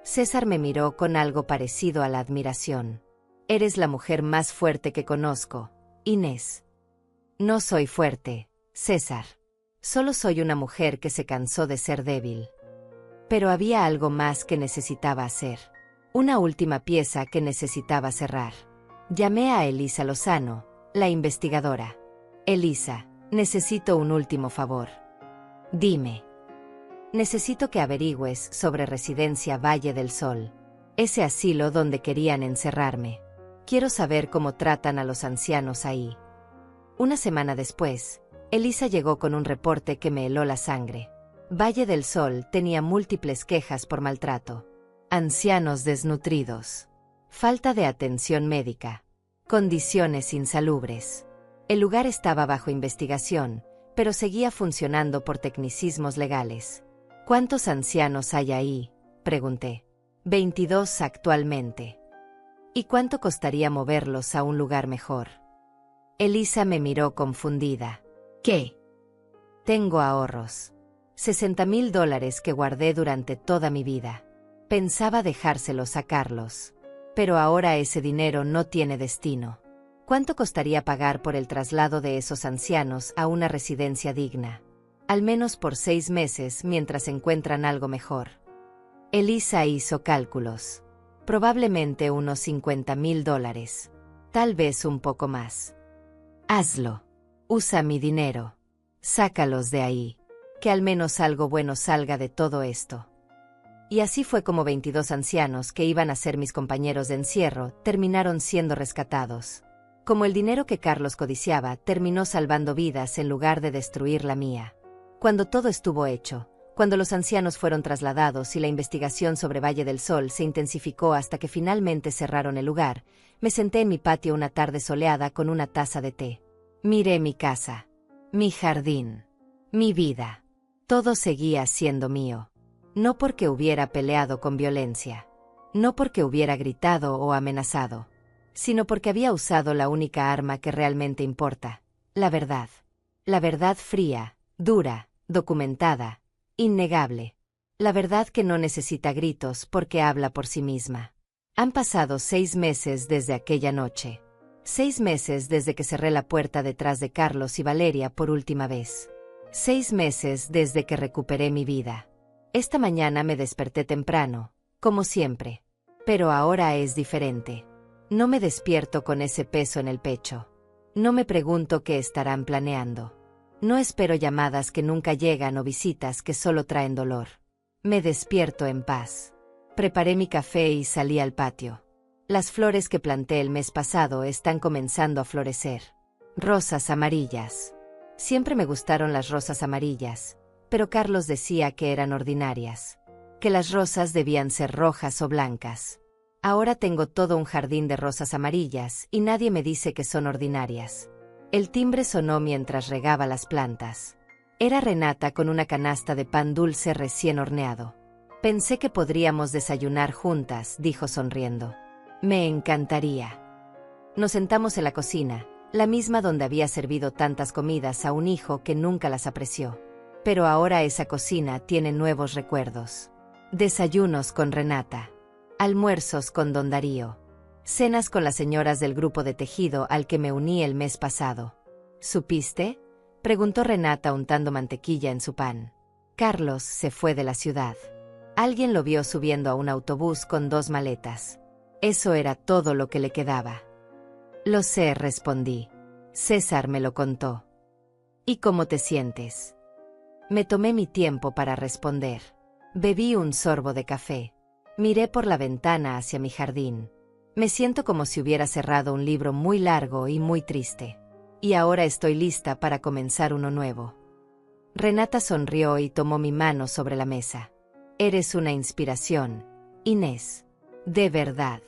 César me miró con algo parecido a la admiración. Eres la mujer más fuerte que conozco, Inés. No soy fuerte, César. Solo soy una mujer que se cansó de ser débil. Pero había algo más que necesitaba hacer. Una última pieza que necesitaba cerrar. Llamé a Elisa Lozano, la investigadora. Elisa, necesito un último favor. Dime. Necesito que averigües sobre Residencia Valle del Sol. Ese asilo donde querían encerrarme. Quiero saber cómo tratan a los ancianos ahí. Una semana después, Elisa llegó con un reporte que me heló la sangre. Valle del Sol tenía múltiples quejas por maltrato. Ancianos desnutridos. Falta de atención médica. Condiciones insalubres. El lugar estaba bajo investigación, pero seguía funcionando por tecnicismos legales. ¿Cuántos ancianos hay ahí?, pregunté. 22 actualmente. ¿Y cuánto costaría moverlos a un lugar mejor? Elisa me miró confundida. ¿Qué? Tengo ahorros. $60,000 que guardé durante toda mi vida. Pensaba dejárselos a Carlos. Pero ahora ese dinero no tiene destino. ¿Cuánto costaría pagar por el traslado de esos ancianos a una residencia digna? Al menos por 6 meses mientras encuentran algo mejor. Elisa hizo cálculos. Probablemente unos $50,000. Tal vez un poco más. Hazlo. Usa mi dinero. Sácalos de ahí. Que al menos algo bueno salga de todo esto. Y así fue como 22 ancianos que iban a ser mis compañeros de encierro terminaron siendo rescatados. Como el dinero que Carlos codiciaba terminó salvando vidas en lugar de destruir la mía. Cuando todo estuvo hecho, cuando los ancianos fueron trasladados y la investigación sobre Valle del Sol se intensificó hasta que finalmente cerraron el lugar, me senté en mi patio una tarde soleada con una taza de té. Miré mi casa, mi jardín, mi vida. Todo seguía siendo mío. No porque hubiera peleado con violencia. No porque hubiera gritado o amenazado. Sino porque había usado la única arma que realmente importa, la verdad. La verdad fría, dura, documentada, innegable. La verdad que no necesita gritos porque habla por sí misma. Han pasado 6 meses desde aquella noche. 6 meses desde que cerré la puerta detrás de Carlos y Valeria por última vez. 6 meses desde que recuperé mi vida. Esta mañana me desperté temprano, como siempre. Pero ahora es diferente. No me despierto con ese peso en el pecho. No me pregunto qué estarán planeando. No espero llamadas que nunca llegan o visitas que solo traen dolor. Me despierto en paz. Preparé mi café y salí al patio. Las flores que planté el mes pasado están comenzando a florecer. Rosas amarillas. Siempre me gustaron las rosas amarillas, pero Carlos decía que eran ordinarias. Que las rosas debían ser rojas o blancas. Ahora tengo todo un jardín de rosas amarillas y nadie me dice que son ordinarias. El timbre sonó mientras regaba las plantas. Era Renata con una canasta de pan dulce recién horneado. Pensé que podríamos desayunar juntas, dijo sonriendo. Me encantaría. Nos sentamos en la cocina, la misma donde había servido tantas comidas a un hijo que nunca las apreció. Pero ahora esa cocina tiene nuevos recuerdos. Desayunos con Renata. Almuerzos con don Darío. Cenas con las señoras del grupo de tejido al que me uní el mes pasado. ¿Supiste?, preguntó Renata untando mantequilla en su pan. Carlos se fue de la ciudad. Alguien lo vio subiendo a un autobús con 2 maletas. Eso era todo lo que le quedaba. Lo sé, respondí. César me lo contó. ¿Y cómo te sientes? Me tomé mi tiempo para responder. Bebí un sorbo de café. Miré por la ventana hacia mi jardín. Me siento como si hubiera cerrado un libro muy largo y muy triste. Y ahora estoy lista para comenzar uno nuevo. Renata sonrió y tomó mi mano sobre la mesa. Eres una inspiración, Inés. De verdad.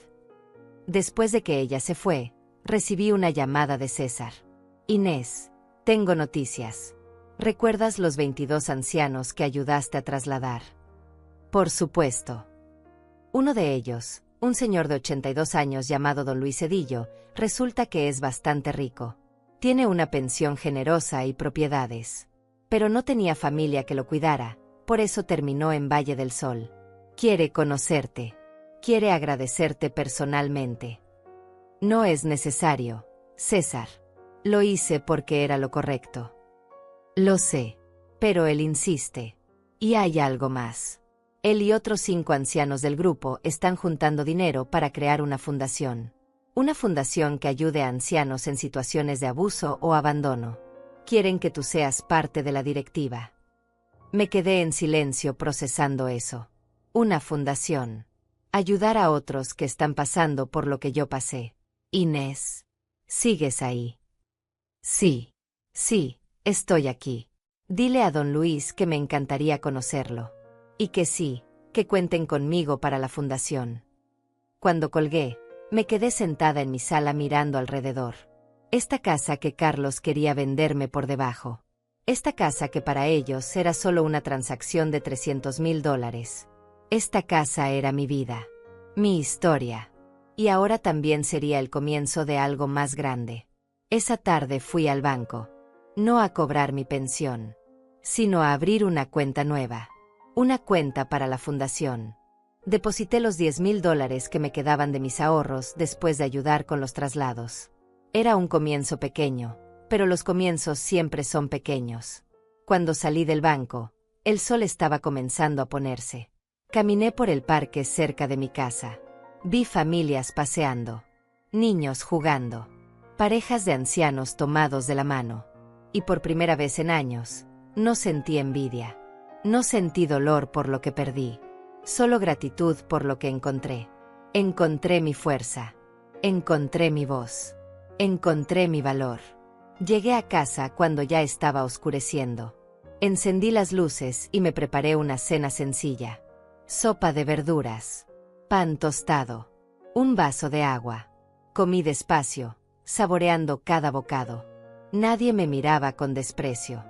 Después de que ella se fue, recibí una llamada de César. Inés, tengo noticias. ¿Recuerdas los 22 ancianos que ayudaste a trasladar? Por supuesto. Uno de ellos, un señor de 82 años llamado don Luis Cedillo, resulta que es bastante rico. Tiene una pensión generosa y propiedades. Pero no tenía familia que lo cuidara, por eso terminó en Valle del Sol. Quiere conocerte. Quiere agradecerte personalmente. No es necesario, César. Lo hice porque era lo correcto. Lo sé, pero él insiste. Y hay algo más. Él y otros 5 ancianos del grupo están juntando dinero para crear una fundación. Una fundación que ayude a ancianos en situaciones de abuso o abandono. Quieren que tú seas parte de la directiva. Me quedé en silencio procesando eso. Una fundación. Ayudar a otros que están pasando por lo que yo pasé. Inés, ¿sigues ahí? Sí, estoy aquí. Dile a don Luis que me encantaría conocerlo. Y que sí, que cuenten conmigo para la fundación. Cuando colgué, Me quedé sentada en mi sala mirando alrededor. Esta casa que Carlos quería venderme por debajo. Esta casa que para ellos era solo una transacción de $300,000. Esta casa era mi vida. Mi historia. Y ahora también sería el comienzo de algo más grande. Esa tarde fui al banco. No a cobrar mi pensión, sino a abrir una cuenta nueva. Una cuenta para la fundación. Deposité los $10,000 que me quedaban de mis ahorros después de ayudar con los traslados. Era un comienzo pequeño, pero los comienzos siempre son pequeños. Cuando salí del banco, el sol estaba comenzando a ponerse. Caminé por el parque cerca de mi casa. Vi familias paseando, niños jugando, parejas de ancianos tomados de la mano. Y por primera vez en años, no sentí envidia. No sentí dolor por lo que perdí. Solo gratitud por lo que encontré. Encontré mi fuerza. Encontré mi voz. Encontré mi valor. Llegué a casa cuando ya estaba oscureciendo. Encendí las luces y me preparé una cena sencilla. Sopa de verduras. Pan tostado. Un vaso de agua. Comí despacio, saboreando cada bocado. Nadie me miraba con desprecio.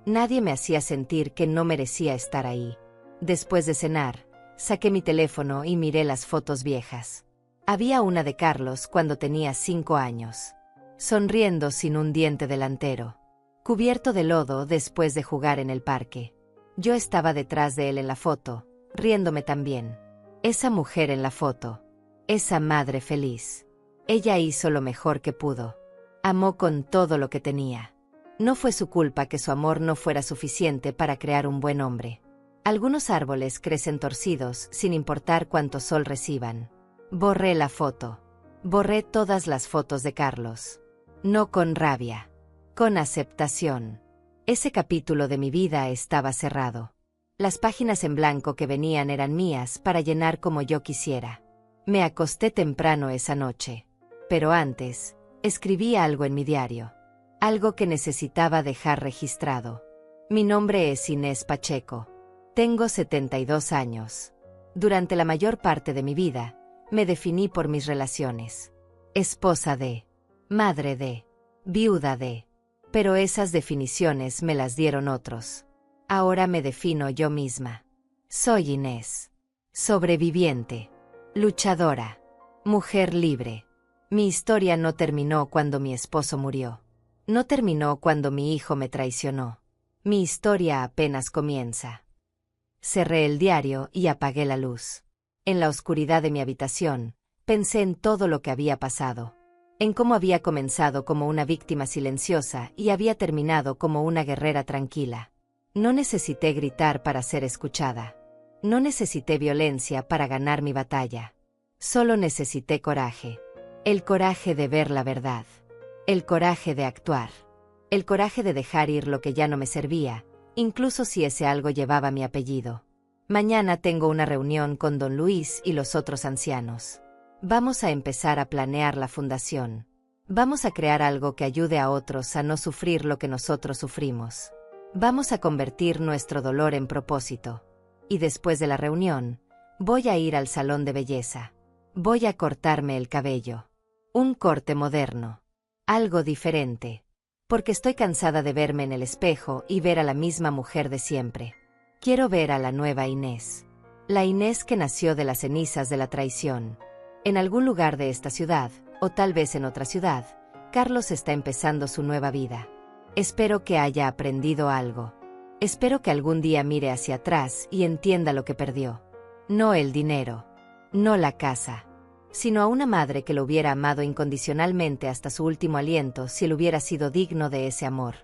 Nadie me hacía sentir que no merecía estar ahí. Después de cenar, saqué mi teléfono y miré las fotos viejas. Había una de Carlos cuando tenía 5 años. Sonriendo sin un diente delantero. Cubierto de lodo después de jugar en el parque. Yo estaba detrás de él en la foto, riéndome también. Esa mujer en la foto. Esa madre feliz. Ella hizo lo mejor que pudo. Amó con todo lo que tenía. No fue su culpa que su amor no fuera suficiente para crear un buen hombre. Algunos árboles crecen torcidos sin importar cuánto sol reciban. Borré la foto. Borré todas las fotos de Carlos. No con rabia. Con aceptación. Ese capítulo de mi vida estaba cerrado. Las páginas en blanco que venían eran mías para llenar como yo quisiera. Me acosté temprano esa noche. Pero antes, escribí algo en mi diario. Algo que necesitaba dejar registrado. Mi nombre es Inés Pacheco. Tengo 72 años. Durante la mayor parte de mi vida, me definí por mis relaciones. Esposa de, madre de, viuda de. Pero esas definiciones me las dieron otros. Ahora me defino yo misma. Soy Inés. Sobreviviente. Luchadora. Mujer libre. Mi historia no terminó cuando mi esposo murió. No terminó cuando mi hijo me traicionó. Mi historia apenas comienza. Cerré el diario y apagué la luz. En la oscuridad de mi habitación, pensé en todo lo que había pasado. En cómo había comenzado como una víctima silenciosa y había terminado como una guerrera tranquila. No necesité gritar para ser escuchada. No necesité violencia para ganar mi batalla. Solo necesité coraje. El coraje de ver la verdad. El coraje de actuar. El coraje de dejar ir lo que ya no me servía, incluso si ese algo llevaba mi apellido. Mañana tengo una reunión con don Luis y los otros ancianos. Vamos a empezar a planear la fundación. Vamos a crear algo que ayude a otros a no sufrir lo que nosotros sufrimos. Vamos a convertir nuestro dolor en propósito. Y después de la reunión, voy a ir al salón de belleza. Voy a cortarme el cabello. Un corte moderno. Algo diferente. Porque estoy cansada de verme en el espejo y ver a la misma mujer de siempre. Quiero ver a la nueva Inés. La Inés que nació de las cenizas de la traición. En algún lugar de esta ciudad, o tal vez en otra ciudad, Carlos está empezando su nueva vida. Espero que haya aprendido algo. Espero que algún día mire hacia atrás y entienda lo que perdió. No el dinero. No la casa. Sino a una madre que lo hubiera amado incondicionalmente hasta su último aliento si él hubiera sido digno de ese amor.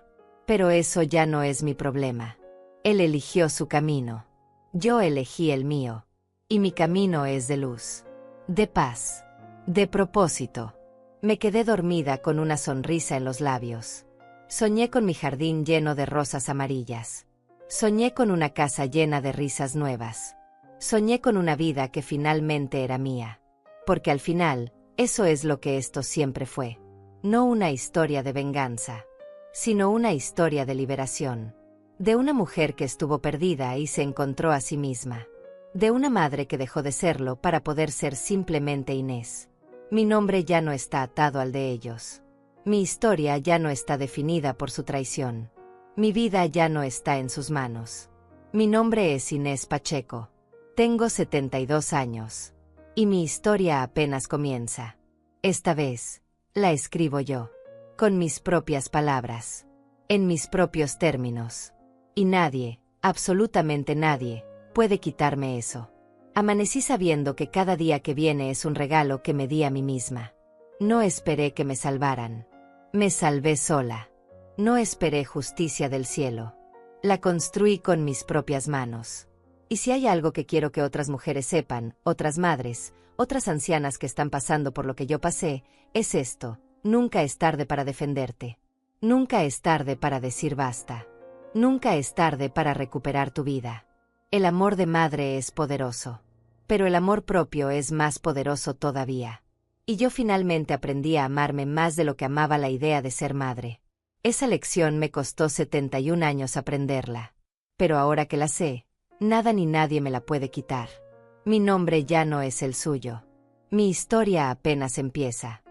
Pero eso ya no es mi problema. Él eligió su camino. Yo elegí el mío. Y mi camino es de luz. De paz. De propósito. Me quedé dormida con una sonrisa en los labios. Soñé con mi jardín lleno de rosas amarillas. Soñé con una casa llena de risas nuevas. Soñé con una vida que finalmente era mía. Porque al final, eso es lo que esto siempre fue. No una historia de venganza, sino una historia de liberación. De una mujer que estuvo perdida y se encontró a sí misma. De una madre que dejó de serlo para poder ser simplemente Inés. Mi nombre ya no está atado al de ellos. Mi historia ya no está definida por su traición. Mi vida ya no está en sus manos. Mi nombre es Inés Pacheco. Tengo 72 años. Y mi historia apenas comienza. Esta vez, la escribo yo. Con mis propias palabras. En mis propios términos. Y nadie, absolutamente nadie, puede quitarme eso. Amanecí sabiendo que cada día que viene es un regalo que me di a mí misma. No esperé que me salvaran. Me salvé sola. No esperé justicia del cielo. La construí con mis propias manos. Y si hay algo que quiero que otras mujeres sepan, otras madres, otras ancianas que están pasando por lo que yo pasé, es esto: nunca es tarde para defenderte. Nunca es tarde para decir basta. Nunca es tarde para recuperar tu vida. El amor de madre es poderoso. Pero el amor propio es más poderoso todavía. Y yo finalmente aprendí a amarme más de lo que amaba la idea de ser madre. Esa lección me costó 71 años aprenderla. Pero ahora que la sé, nada ni nadie me la puede quitar. Mi nombre ya no es el suyo. Mi historia apenas empieza.